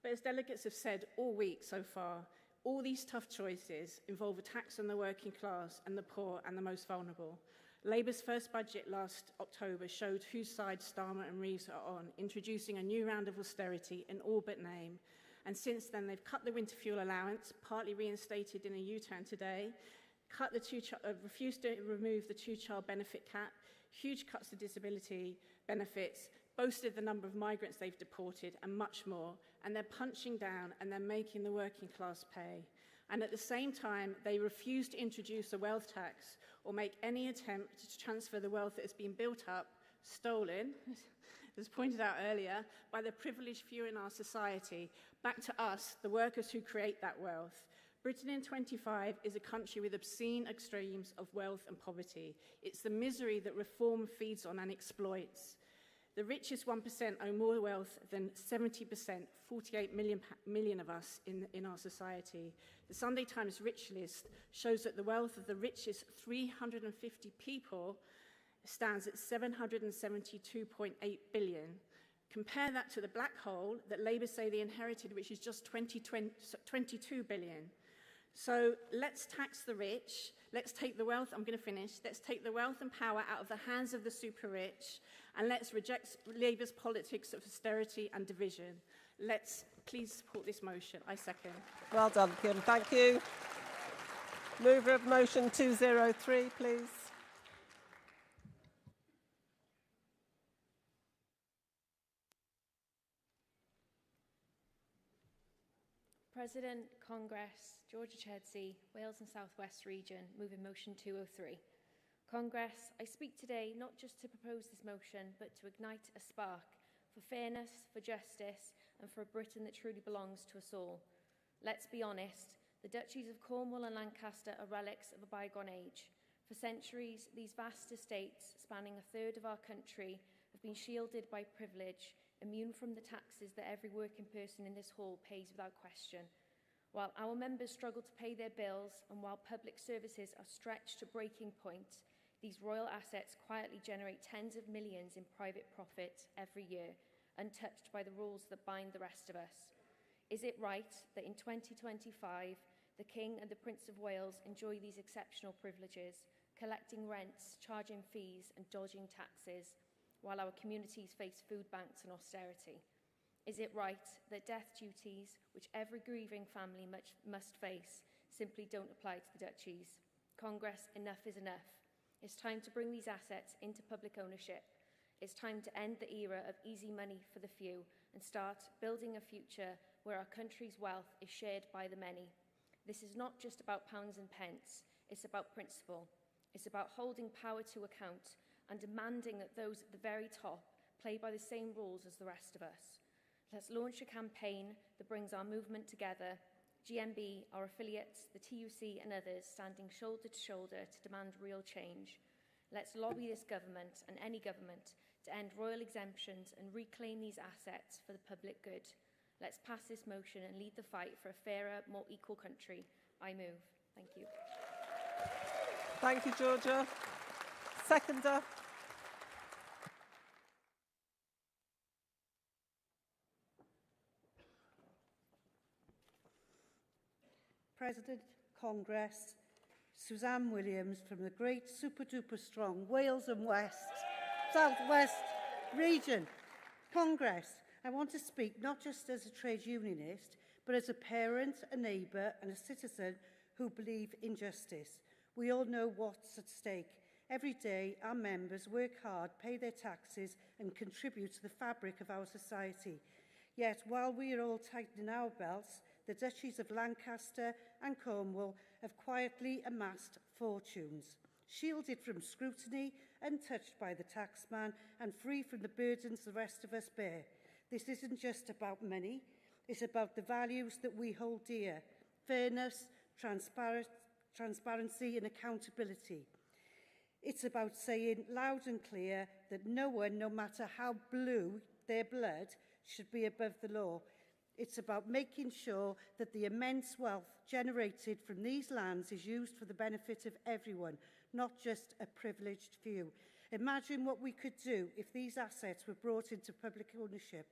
But as delegates have said all week so far, all these tough choices involve a tax on the working class and the poor and the most vulnerable. Labour's first budget last October showed whose side Starmer and Reeves are on, introducing a new round of austerity in all but name. And since then, they've cut the winter fuel allowance, partly reinstated in a U-turn today, refused to remove the two-child benefit cap, huge cuts to disability benefits, boasted the number of migrants they've deported, and much more. And they're punching down and they're making the working class pay. And at the same time, they refuse to introduce a wealth tax or make any attempt to transfer the wealth that has been built up, stolen, as pointed out earlier, by the privileged few in our society, back to us, the workers who create that wealth. Britain in 25 is a country with obscene extremes of wealth and poverty. It's the misery that reform feeds on and exploits. The richest 1% own more wealth than 70%, 48 million of us in our society. The Sunday Times Rich List shows that the wealth of the richest 350 people stands at 772.8 billion. Compare that to the black hole that Labour say they inherited, which is just 22 billion. So let's tax the rich. Let's take the wealth, I'm going to finish, let's take the wealth and power out of the hands of the super rich, and let's reject Labour's politics of austerity and division. Let's please support this motion. I second.
Well done, Kim. Thank you. Mover of motion 203, please.
President, Congress, Georgia Chedsey, Wales and South West Region, moving motion 203. Congress, I speak today not just to propose this motion, but to ignite a spark for fairness, for justice, and for a Britain that truly belongs to us all. Let's be honest, the duchies of Cornwall and Lancaster are relics of a bygone age. For centuries, these vast estates, spanning a third of our country, have been shielded by privilege, immune from the taxes that every working person in this hall pays without question. While our members struggle to pay their bills and while public services are stretched to breaking point, these royal assets quietly generate tens of millions in private profit every year, untouched by the rules that bind the rest of us. Is it right that in 2025, the King and the Prince of Wales enjoy these exceptional privileges, collecting rents, charging fees and dodging taxes, while our communities face food banks and austerity? Is it right that death duties, which every grieving family must face, simply don't apply to the duchies? Congress, enough is enough. It's time to bring these assets into public ownership. It's time to end the era of easy money for the few and start building a future where our country's wealth is shared by the many. This is not just about pounds and pence, it's about principle. It's about holding power to account and demanding that those at the very top play by the same rules as the rest of us. Let's launch a campaign that brings our movement together, GMB, our affiliates, the TUC and others standing shoulder to shoulder to demand real change. Let's lobby this government and any government to end royal exemptions and reclaim these assets for the public good. Let's pass this motion and lead the fight for a fairer, more equal country. I move. Thank you.
Thank you, Georgia. Seconder.
President, Congress, Suzanne Williams from the great super duper strong Wales and South West region. Congress, I want to speak not just as a trade unionist, but as a parent, a neighbour and a citizen who believe in justice. We all know what's at stake. Every day, our members work hard, pay their taxes and contribute to the fabric of our society. Yet, while we are all tightening our belts, the duchies of Lancaster and Cornwall have quietly amassed fortunes, shielded from scrutiny, untouched by the taxman and free from the burdens the rest of us bear. This isn't just about money, it's about the values that we hold dear: fairness, transparency and accountability. It's about saying loud and clear that no one, no matter how blue their blood, should be above the law. It's about making sure that the immense wealth generated from these lands is used for the benefit of everyone, not just a privileged few. Imagine what we could do if these assets were brought into public ownership.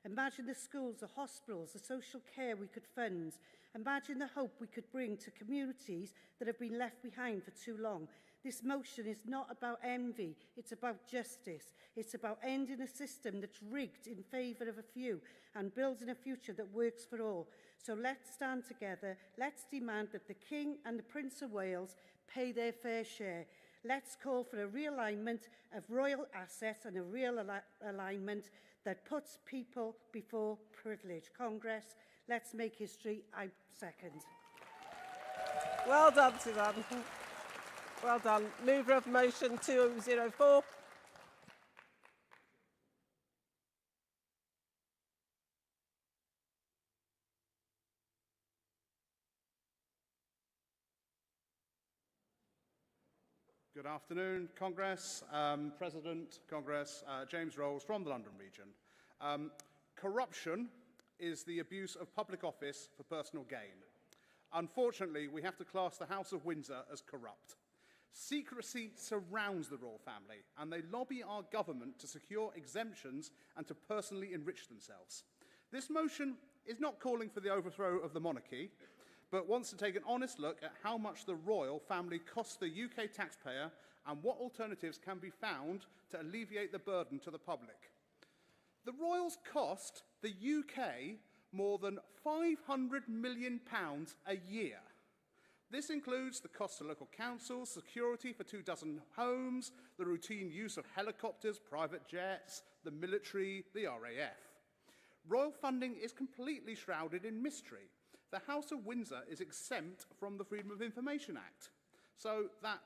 Imagine the schools, the hospitals, the social care we could fund. Imagine the hope we could bring to communities that have been left behind for too long. This motion is not about envy, it's about justice. It's about ending a system that's rigged in favour of a few and building a future that works for all. So let's stand together, let's demand that the King and the Prince of Wales pay their fair share. Let's call for a realignment of royal assets and a real alignment that puts people before privilege. Congress, let's make history. I second.
Well done, Suzanne. Well done. Mover of motion 204.
Good
Good afternoon, Congress. President, Congress, James Rolls from the London region. Corruption is the abuse of public office for personal gain. Unfortunately, we have to class the House of Windsor as corrupt. Secrecy surrounds the royal family, and they lobby our government to secure exemptions and to personally enrich themselves. This motion is not calling for the overthrow of the monarchy, but wants to take an honest look at how much the royal family costs the UK taxpayer and what alternatives can be found to alleviate the burden to the public. The royals cost the UK more than £500 million a year. This includes the cost to local councils, security for 24 homes, the routine use of helicopters, private jets, the military, the RAF. Royal funding is completely shrouded in mystery. The House of Windsor is exempt from the Freedom of Information Act. So that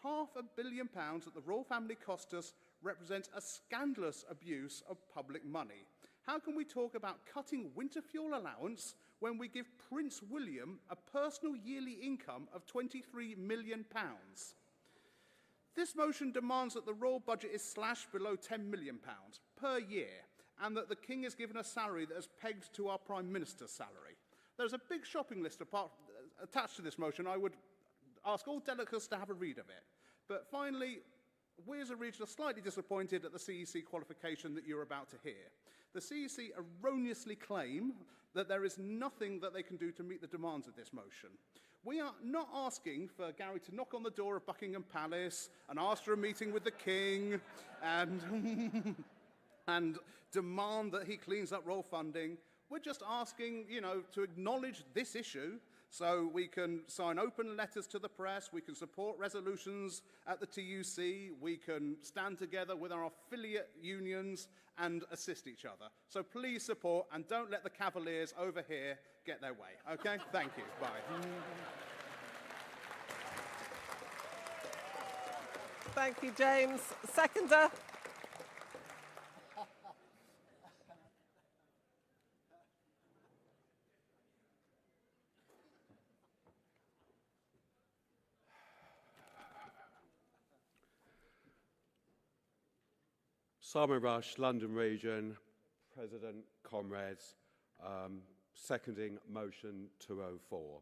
£500 million that the royal family cost us represents a scandalous abuse of public money. How can we talk about cutting winter fuel allowance when we give Prince William a personal yearly income of £23 million? This motion demands that the royal budget is slashed below £10 million per year and that the King is given a salary that is pegged to our Prime Minister's salary. There's a big shopping list attached to this motion. I would ask all delegates to have a read of it. But finally, we as a region are slightly disappointed at the CEC qualification that you're about to hear. The CEC erroneously claim that there is nothing that they can do to meet the demands of this motion. We are not asking for Gary to knock on the door of Buckingham Palace and ask for a meeting with the King and, and demand that he cleans up royal funding. We're just asking, to acknowledge this issue so we can sign open letters to the press, we can support resolutions at the TUC, we can stand together with our affiliate unions and assist each other. So please support and don't let the Cavaliers over here get their way. Okay? Thank you. Bye.
Thank you, James. Seconder.
Simon Rush, London Region, President, comrades, seconding motion 204.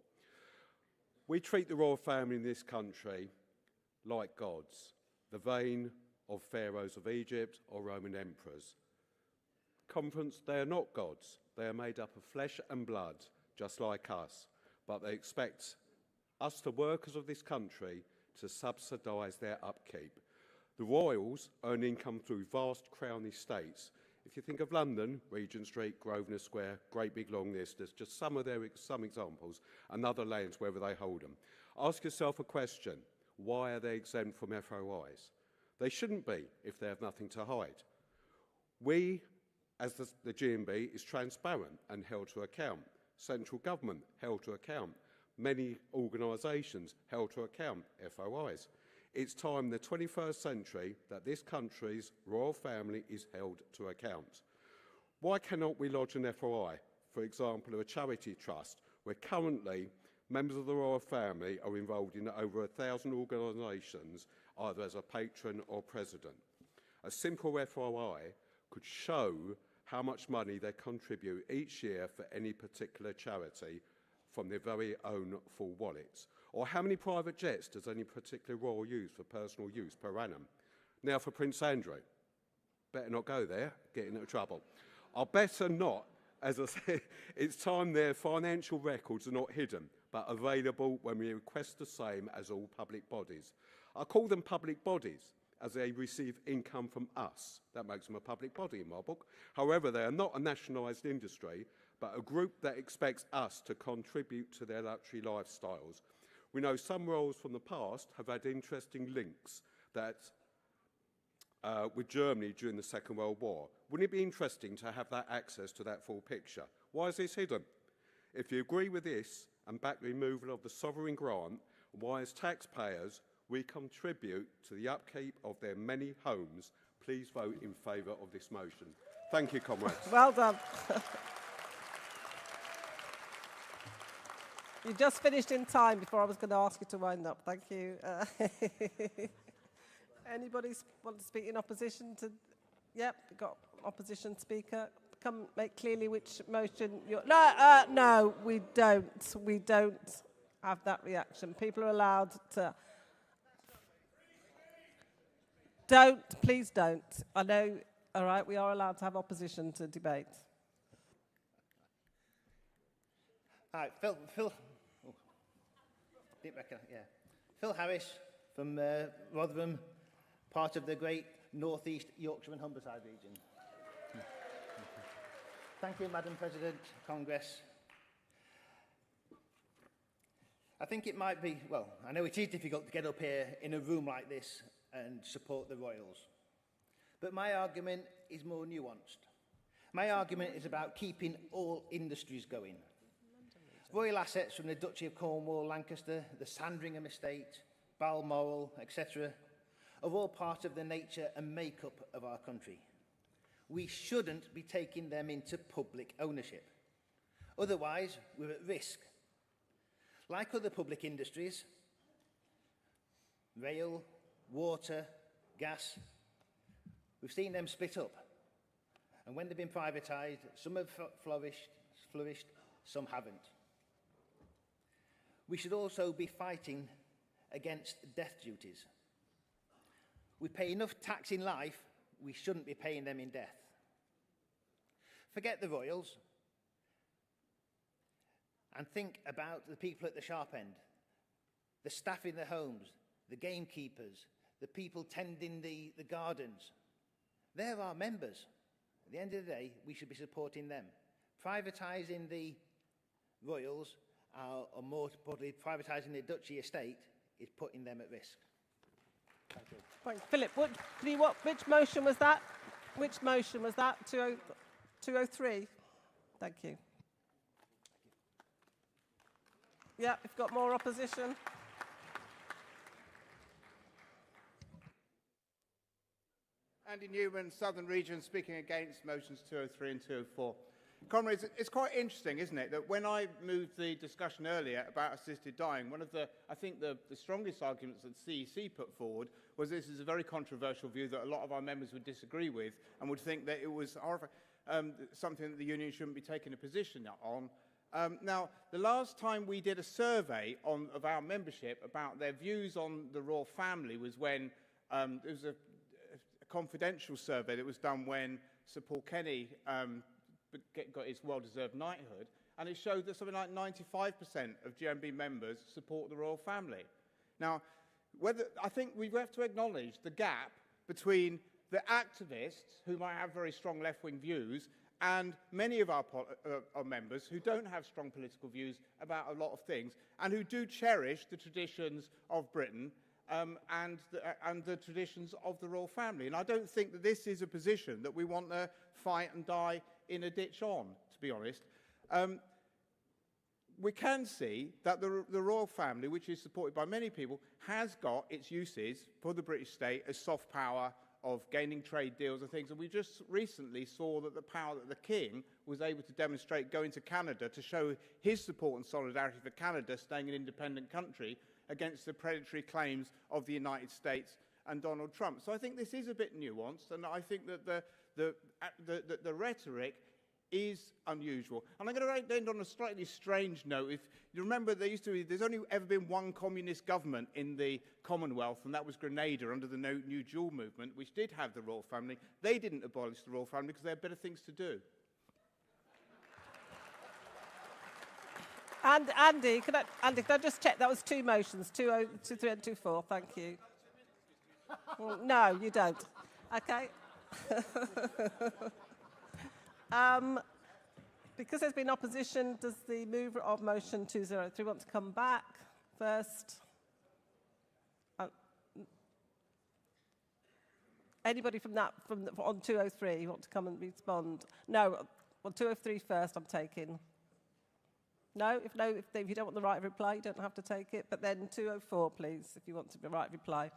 We treat the royal family in this country like gods, the vein of pharaohs of Egypt or Roman emperors. Conference, they are not gods. They are made up of flesh and blood, just like us, but they expect us, the workers of this country, to subsidise their upkeep. The royals earn income through vast crown estates. If you think of London, Regent Street, Grosvenor Square, great big long list, there's just some examples, and other lands wherever they hold them. Ask yourself a question: why are they exempt from FOIs? They shouldn't be if they have nothing to hide. We, as the GMB, is transparent and held to account. Central government held to account. Many organisations held to account, FOIs. It's time in the 21st century that this country's royal family is held to account. Why cannot we lodge an FOI, for example, of a charity trust, where currently members of the royal family are involved in over 1,000 organisations, either as a patron or president? A simple FOI could show how much money they contribute each year for any particular charity from their very own full wallets. Or how many private jets does any particular royal use for personal use per annum? Now for Prince Andrew. Better not go there, get into trouble. I better not, as I said, it's time their financial records are not hidden, but available when we request the same as all public bodies. I call them public bodies as they receive income from us. That makes them a public body in my book. However, they are not a nationalised industry, but a group that expects us to contribute to their luxury lifestyles. We know some royals from the past have had interesting links with Germany during the Second World War. Wouldn't it be interesting to have that access to that full picture? Why is this hidden? If you agree with this and back the removal of the sovereign grant, why as taxpayers we contribute to the upkeep of their many homes, please vote in favour of this motion. Thank you, comrades.
Well done. You just finished in time before I was going to ask you to wind up. Thank you. Anybody want to speak in opposition to? Yep, we've got opposition speaker. Come make clearly which motion you're... No, no, we don't. We don't have that reaction. People are allowed to... Don't, please don't. I know, all right, we are allowed to have opposition to debate.
Hi, Phil, oh, didn't reckon, yeah. Phil Harris from Rotherham, part of the great North East Yorkshire and Humberside region. Thank you, Madam President, Congress. I think it might be, well, I know it is difficult to get up here in a room like this and support the Royals. But my argument is more nuanced. My argument is about keeping all industries going. Royal assets from the Duchy of Cornwall, Lancaster, the Sandringham estate, Balmoral, etc., are all part of the nature and makeup of our country. We shouldn't be taking them into public ownership. Otherwise, we're at risk. Like other public industries, rail, water, gas, we've seen them split up. And when they've been privatised, some have flourished, some haven't. We should also be fighting against death duties. We pay enough tax in life, we shouldn't be paying them in death. Forget the Royals and think about the people at the sharp end, the staff in the homes, the gamekeepers, the people tending the gardens. They're our members. At the end of the day, we should be supporting them. Privatising the Royals, or more importantly, privatising the Duchy estate, is putting them at risk. Thank you.
Thanks. Philip, which motion was that? Which motion was that? 203? Thank you. Yeah, we've got more opposition.
Andy Newman, Southern Region, speaking against motions 203 and 204. Comrades, it's quite interesting, isn't it, that when I moved the discussion earlier about assisted dying, one of the, I think the strongest arguments that CEC put forward was this is a very controversial view that a lot of our members would disagree with and would think that it was something that the union shouldn't be taking a position on. Now, the last time we did a survey of our membership about their views on the royal family was when there was a confidential survey that was done when Sir Paul Kenny got his well-deserved knighthood, and it showed that something like 95% of GMB members support the royal family. Now, I think we have to acknowledge the gap between the activists, who might have very strong left-wing views, and many of our members who don't have strong political views about a lot of things, and who do cherish the traditions of Britain and the traditions of the royal family. And I don't think that this is a position that we want to fight and die in a ditch on, to be honest. We can see that the royal family, which is supported by many people, has got its uses for the British state as soft power of gaining trade deals and things. And we just recently saw that the power that the King was able to demonstrate going to Canada to show his support and solidarity for Canada staying an independent country against the predatory claims of the United States and Donald Trump. So I think this is a bit nuanced, and I think that the rhetoric is unusual. And I'm going to end on a slightly strange note. If you remember, there's only ever been one communist government in the Commonwealth, and that was Grenada under the New Dual movement, which did have the royal family. They didn't abolish the royal family because they had better things to do.
And Andy, can I just check? That was two motions, 203 and 24. Thank you. Well, no, you don't. Okay. Because there's been opposition, does the mover of motion 203 want to come back first? Anybody on 203 want to come and respond? No, well, 203 first I'm taking. No, if you don't want the right of reply, you don't have to take it. But then 204, please, if you want the right reply.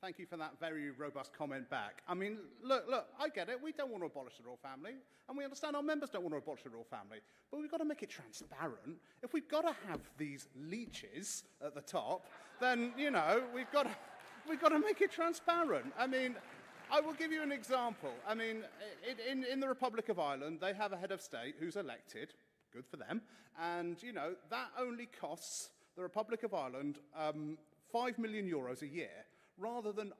Thank you for that very robust comment back. I mean, look, I get it. We don't want to abolish the royal family, and we understand our members don't want to abolish the royal family, but we've got to make it transparent. If we've got to have these leeches at the top, then, you know, we've got to make it transparent. I mean, I will give you an example. I mean, in the Republic of Ireland, they have a head of state who's elected. Good for them. And, you know, that only costs the Republic of Ireland €5 million a year, rather than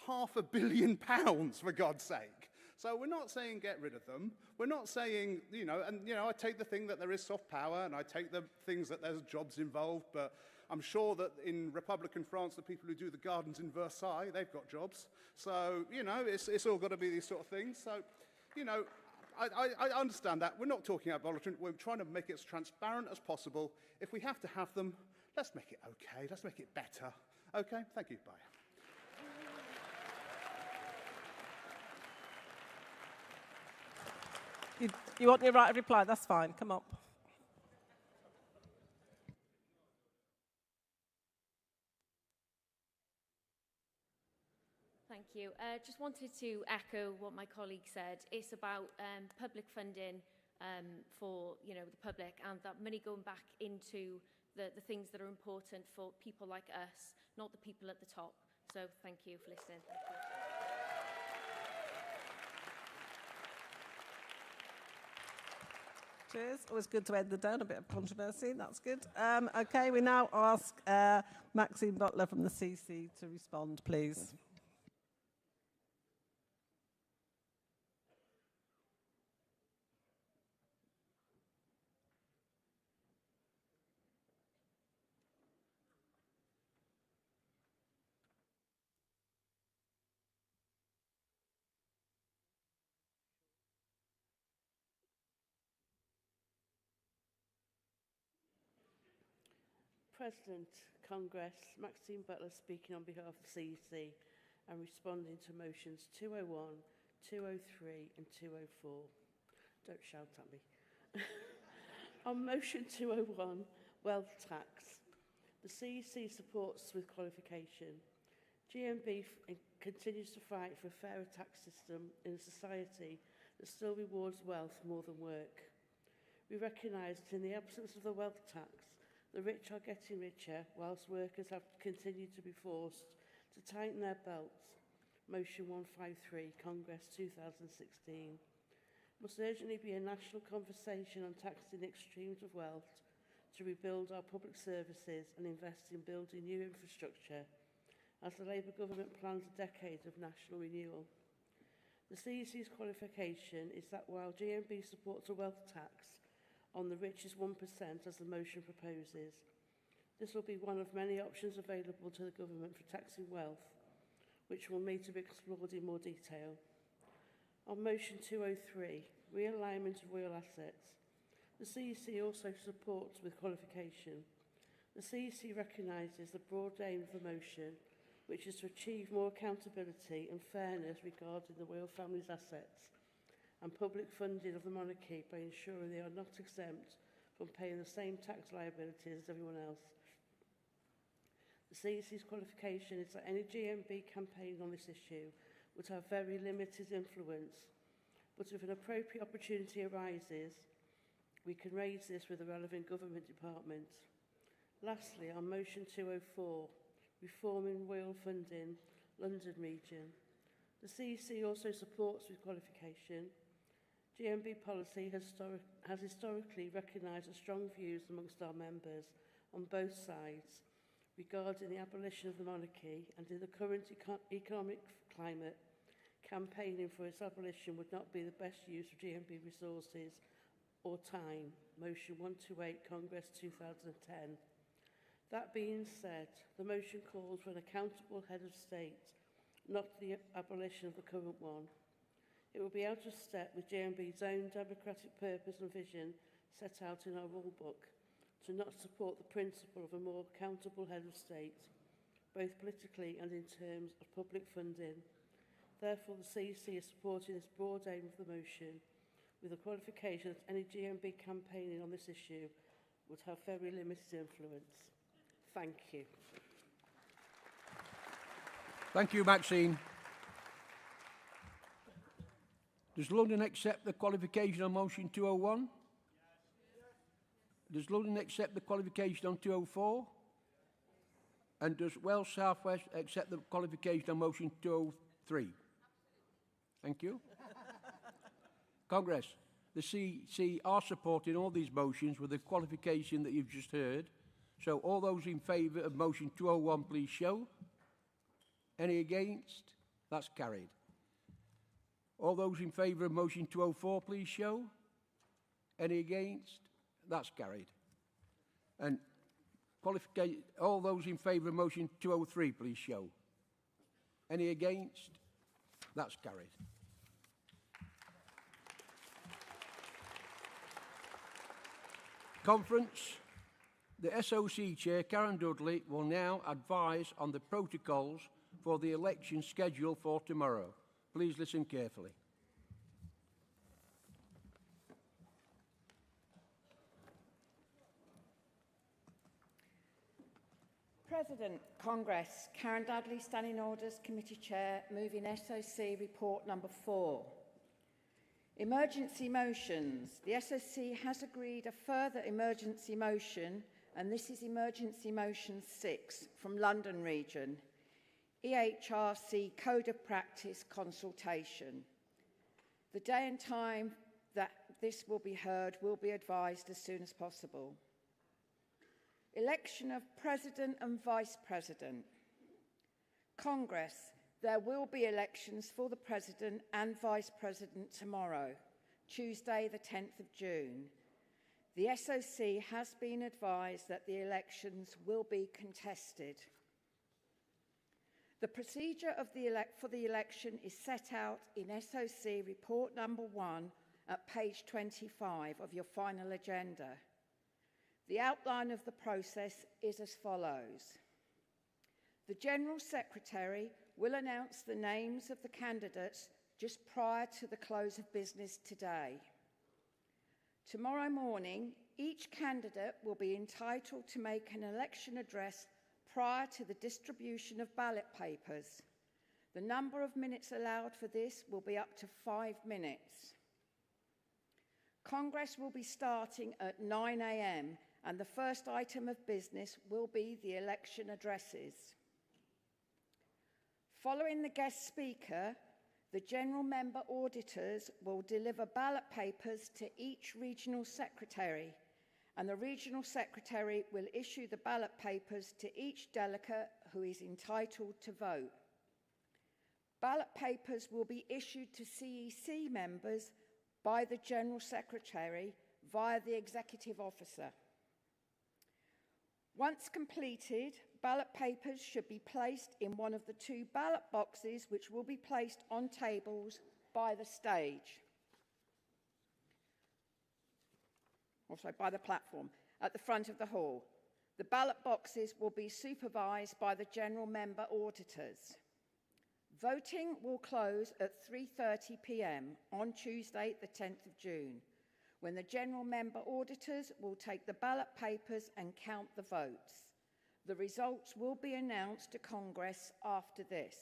£500 million, for God's sake. So we're not saying get rid of them. We're not saying, you know, and, you know, I take the thing that there is soft power, and I take the things that there's jobs involved, but I'm sure that in Republican France, the people who do the gardens in Versailles, they've got jobs. So, you know, it's all got to be these sort of things. So, you know, I understand that. We're not talking about abolishment. We're trying to make it as transparent as possible. If we have to have them, let's make it okay. Let's make it better. Okay? Thank you. Bye.
You want your right of reply? That's fine. Come up.
Thank you. Just wanted to echo what my colleague said. It's about public funding for the public, and that money going back into the things that are important for people like us, not the people at the top. So thank you for listening. Thank you.
Cheers. Always good to end the day on a bit of controversy. That's good. OK, we now ask Maxine Butler from the CC to respond, please.
President, Congress, Maxine Butler speaking on behalf of the CEC and responding to motions 201, 203 and 204. Don't shout at me. On motion 201, wealth tax, the CEC supports with qualification. GMB continues to fight for a fairer tax system in a society that still rewards wealth more than work. We recognise that in the absence of the wealth tax, the rich are getting richer, whilst workers have continued to be forced to tighten their belts. Motion 153, Congress 2016. Must urgently be a national conversation on taxing the extremes of wealth to rebuild our public services and invest in building new infrastructure, as the Labour government plans a decade of national renewal. The CEC's qualification is that while GMB supports a wealth tax on the richest 1%, as the motion proposes, this will be one of many options available to the government for taxing wealth, which will need to be explored in more detail. On motion 203, realignment of real assets, the CEC also supports with qualification. The CEC recognises the broad aim of the motion, which is to achieve more accountability and fairness regarding the royal family's assets and public funding of the monarchy by ensuring they are not exempt from paying the same tax liabilities as everyone else. The CEC's qualification is that any GMB campaign on this issue would have very limited influence, but if an appropriate opportunity arises, we can raise this with the relevant government department. Lastly, on motion 204, reforming royal funding, London region, the CEC also supports with qualification. GMB policy has historically recognised the strong views amongst our members on both sides regarding the abolition of the monarchy, and in the current economic climate, campaigning for its abolition would not be the best use of GMB resources or time. Motion 128, Congress 2010. That being said, the motion calls for an accountable head of state, not the abolition of the current one. It will be out of step with GMB's own democratic purpose and vision set out in our rule book to not support the principle of a more accountable head of state, both politically and in terms of public funding. Therefore, the CEC is supporting this broad aim of the motion, with the qualification that any GMB campaigning on this issue would have very limited influence. Thank you.
Thank you, Maxine. Does London accept the qualification on motion 201? Does London accept the qualification on 204? And does Wales South West accept the qualification on motion 203? Thank you. Congress, the CC are supporting all these motions with the qualification that you've just heard. So all those in favour of motion 201, please show. Any against? That's carried. All those in favour of motion 204, please show. Any against? That's carried. And all those in favour of motion 203, please show. Any against? That's carried. Conference. The SOC Chair, Karen Dudley, will now advise on the protocols for the election schedule for tomorrow. Please listen carefully.
President, Congress, Karen Dudley, Standing Orders Committee Chair, moving SOC Report number 4. Emergency motions. The SOC has agreed a further emergency motion, and this is Emergency Motion 6 from London Region, EHRC Code of Practice consultation. The day and time that this will be heard will be advised as soon as possible. Election of President and Vice President. Congress, there will be elections for the President and Vice President tomorrow, Tuesday the 10th of June. The SOC has been advised that the elections will be contested. The procedure of for the election is set out in SOC Report number 1 at page 25 of your final agenda. The outline of the process is as follows. The General Secretary will announce the names of the candidates just prior to the close of business today. Tomorrow morning, each candidate will be entitled to make an election address prior to the distribution of ballot papers. The number of minutes allowed for this will be up to 5 minutes. Congress will be starting at 9 a.m. and the first item of business will be the election addresses. Following the guest speaker, the General Member Auditors will deliver ballot papers to each Regional Secretary, and the Regional Secretary will issue the ballot papers to each delegate who is entitled to vote. Ballot papers will be issued to CEC members by the General Secretary via the Executive Officer. Once completed, ballot papers should be placed in one of the 2 ballot boxes which will be placed on tables by the stage. Also by the platform at the front of the hall. The ballot boxes will be supervised by the General Member Auditors. Voting will close at 3:30 p.m. on Tuesday the 10th of June, when the General Member Auditors will take the ballot papers and count the votes. The results will be announced to Congress after this.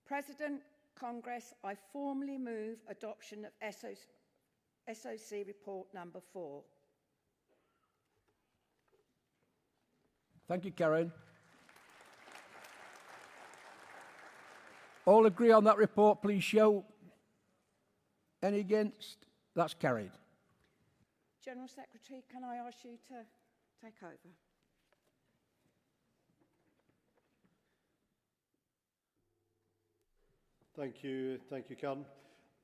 President, Congress, I formally move adoption of SOC Report number 4.
Thank you, Karen. All agree on that report, please show. Any against? That's carried.
General Secretary, can I ask you to take over?
Thank you, Karen.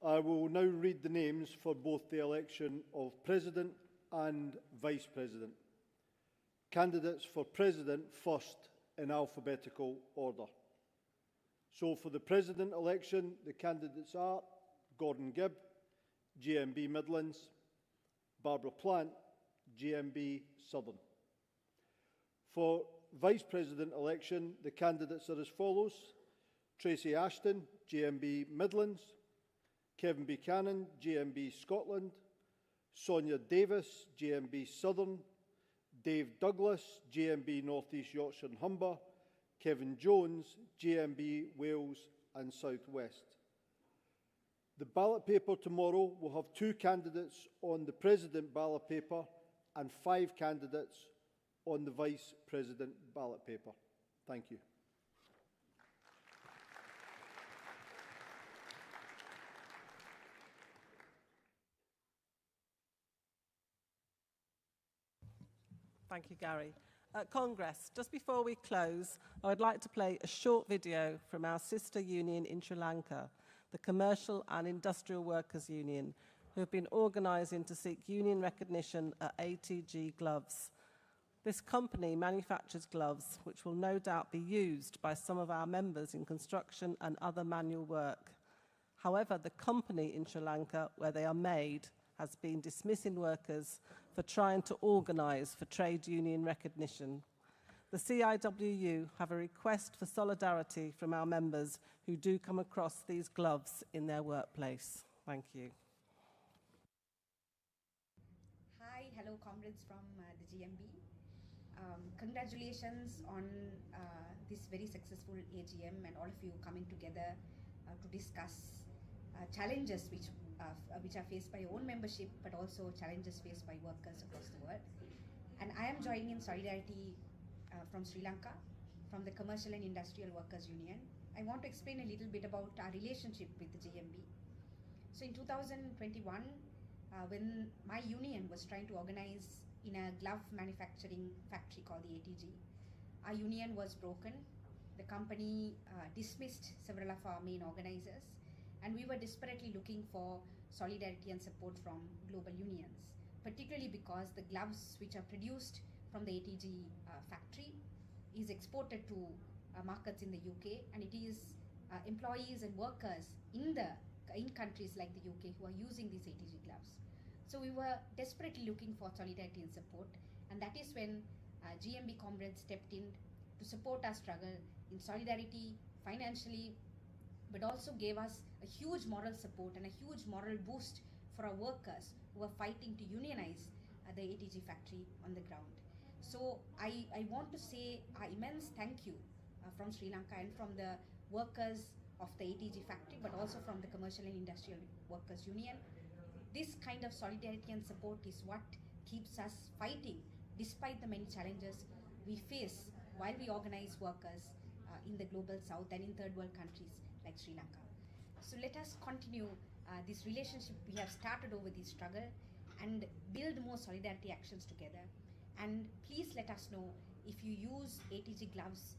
I will now read the names for both the election of President and Vice President. Candidates for President first in alphabetical order. So for the President election, the candidates are Gordon Gibb, GMB Midlands, Barbara Plant, GMB Southern. For Vice President election, the candidates are as follows: Tracy Ashton, GMB Midlands, Kevin Buchanan, GMB Scotland, Sonia Davis, GMB Southern, Dave Douglas, GMB North East Yorkshire and Humber, Kevin Jones, GMB Wales and South West. The ballot paper tomorrow will have 2 candidates on the President ballot paper and 5 candidates on the Vice President ballot paper. Thank you.
Thank you, Gary. Congress, just before we close, I would like to play a short video from our sister union in Sri Lanka, the Commercial and Industrial Workers Union, who have been organising to seek union recognition at ATG Gloves. This company manufactures gloves which will no doubt be used by some of our members in construction and other manual work. However, the company in Sri Lanka where they are made has been dismissing workers for trying to organise for trade union recognition. The CIWU have a request for solidarity from our members who do come across these gloves in their workplace. Thank you.
Hi, hello comrades from the GMB. Congratulations on this very successful AGM and all of you coming together to discuss challenges which are faced by your own membership, but also challenges faced by workers across the world. And I am joining in solidarity from Sri Lanka, from the Commercial and Industrial Workers Union. I want to explain a little bit about our relationship with the GMB. So in 2021, when my union was trying to organize in a glove manufacturing factory called the ATG, our union was broken. The company dismissed several of our main organizers, and we were desperately looking for solidarity and support from global unions, particularly because the gloves which are produced from the ATG factory is exported to markets in the UK, and it is employees and workers in countries like the UK who are using these ATG gloves. So we were desperately looking for solidarity and support, and that is when GMB Congress stepped in to support our struggle in solidarity, financially, but also gave us a huge moral support and a huge moral boost for our workers who are fighting to unionize the ATG factory on the ground. So I want to say an immense thank you from Sri Lanka and from the workers of the ATG factory, but also from the Commercial and Industrial Workers Union. This kind of solidarity and support is what keeps us fighting despite the many challenges we face while we organize workers in the global south and in third world countries like Sri Lanka. So let us continue this relationship we have started over this struggle and build more solidarity actions together. And please let us know if you use ATG gloves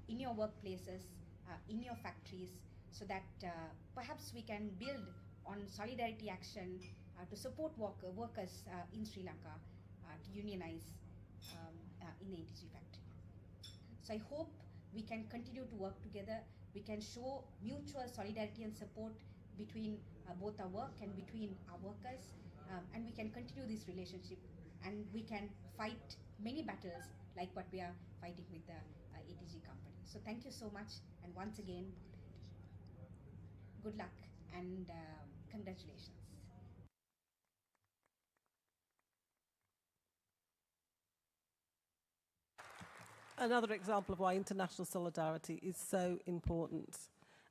in your workplaces, in your factories, so that perhaps we can build on solidarity action to support workers in Sri Lanka to unionize in the ATG factory. So I hope we can continue to work together. We can show mutual solidarity and support between both our work and between our workers, and we can continue this relationship, and we can fight many battles like what we are fighting with the ATG company. So thank you so much, and once again, good luck and congratulations.
Another example of why international solidarity is so important.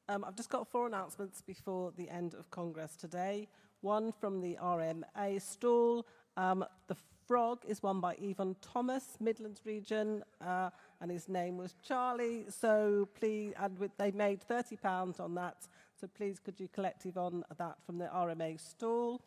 I've just got 4 announcements before the end of Congress today. One from the RMA stall. The frog is won by Yvonne Thomas, Midlands region, and his name was Charlie. So please, and they made £30 on that. So please, could you collect Yvonne that from the RMA stall?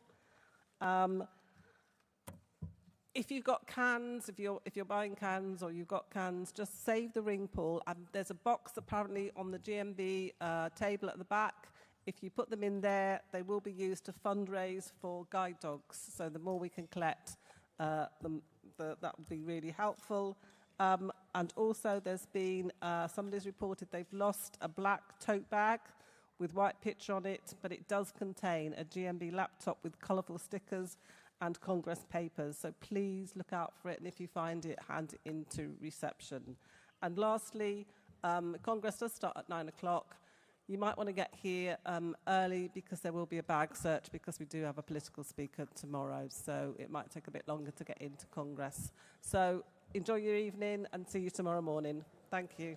If you've got cans, if you're buying cans or you've got cans, just save the ring pull. And there's a box apparently on the GMB table at the back. If you put them in there, they will be used to fundraise for guide dogs. So the more we can collect, that would be really helpful. And also there's been, somebody's reported they've lost a black tote bag with white picture on it, but it does contain a GMB laptop with colourful stickers and Congress papers, so please look out for it, and if you find it, hand it into reception. And lastly, Congress does start at 9 o'clock. You might want to get here early because there will be a bag search, because we do have a political speaker tomorrow, so it might take a bit longer to get into Congress. So enjoy your evening and see you tomorrow morning. Thank you.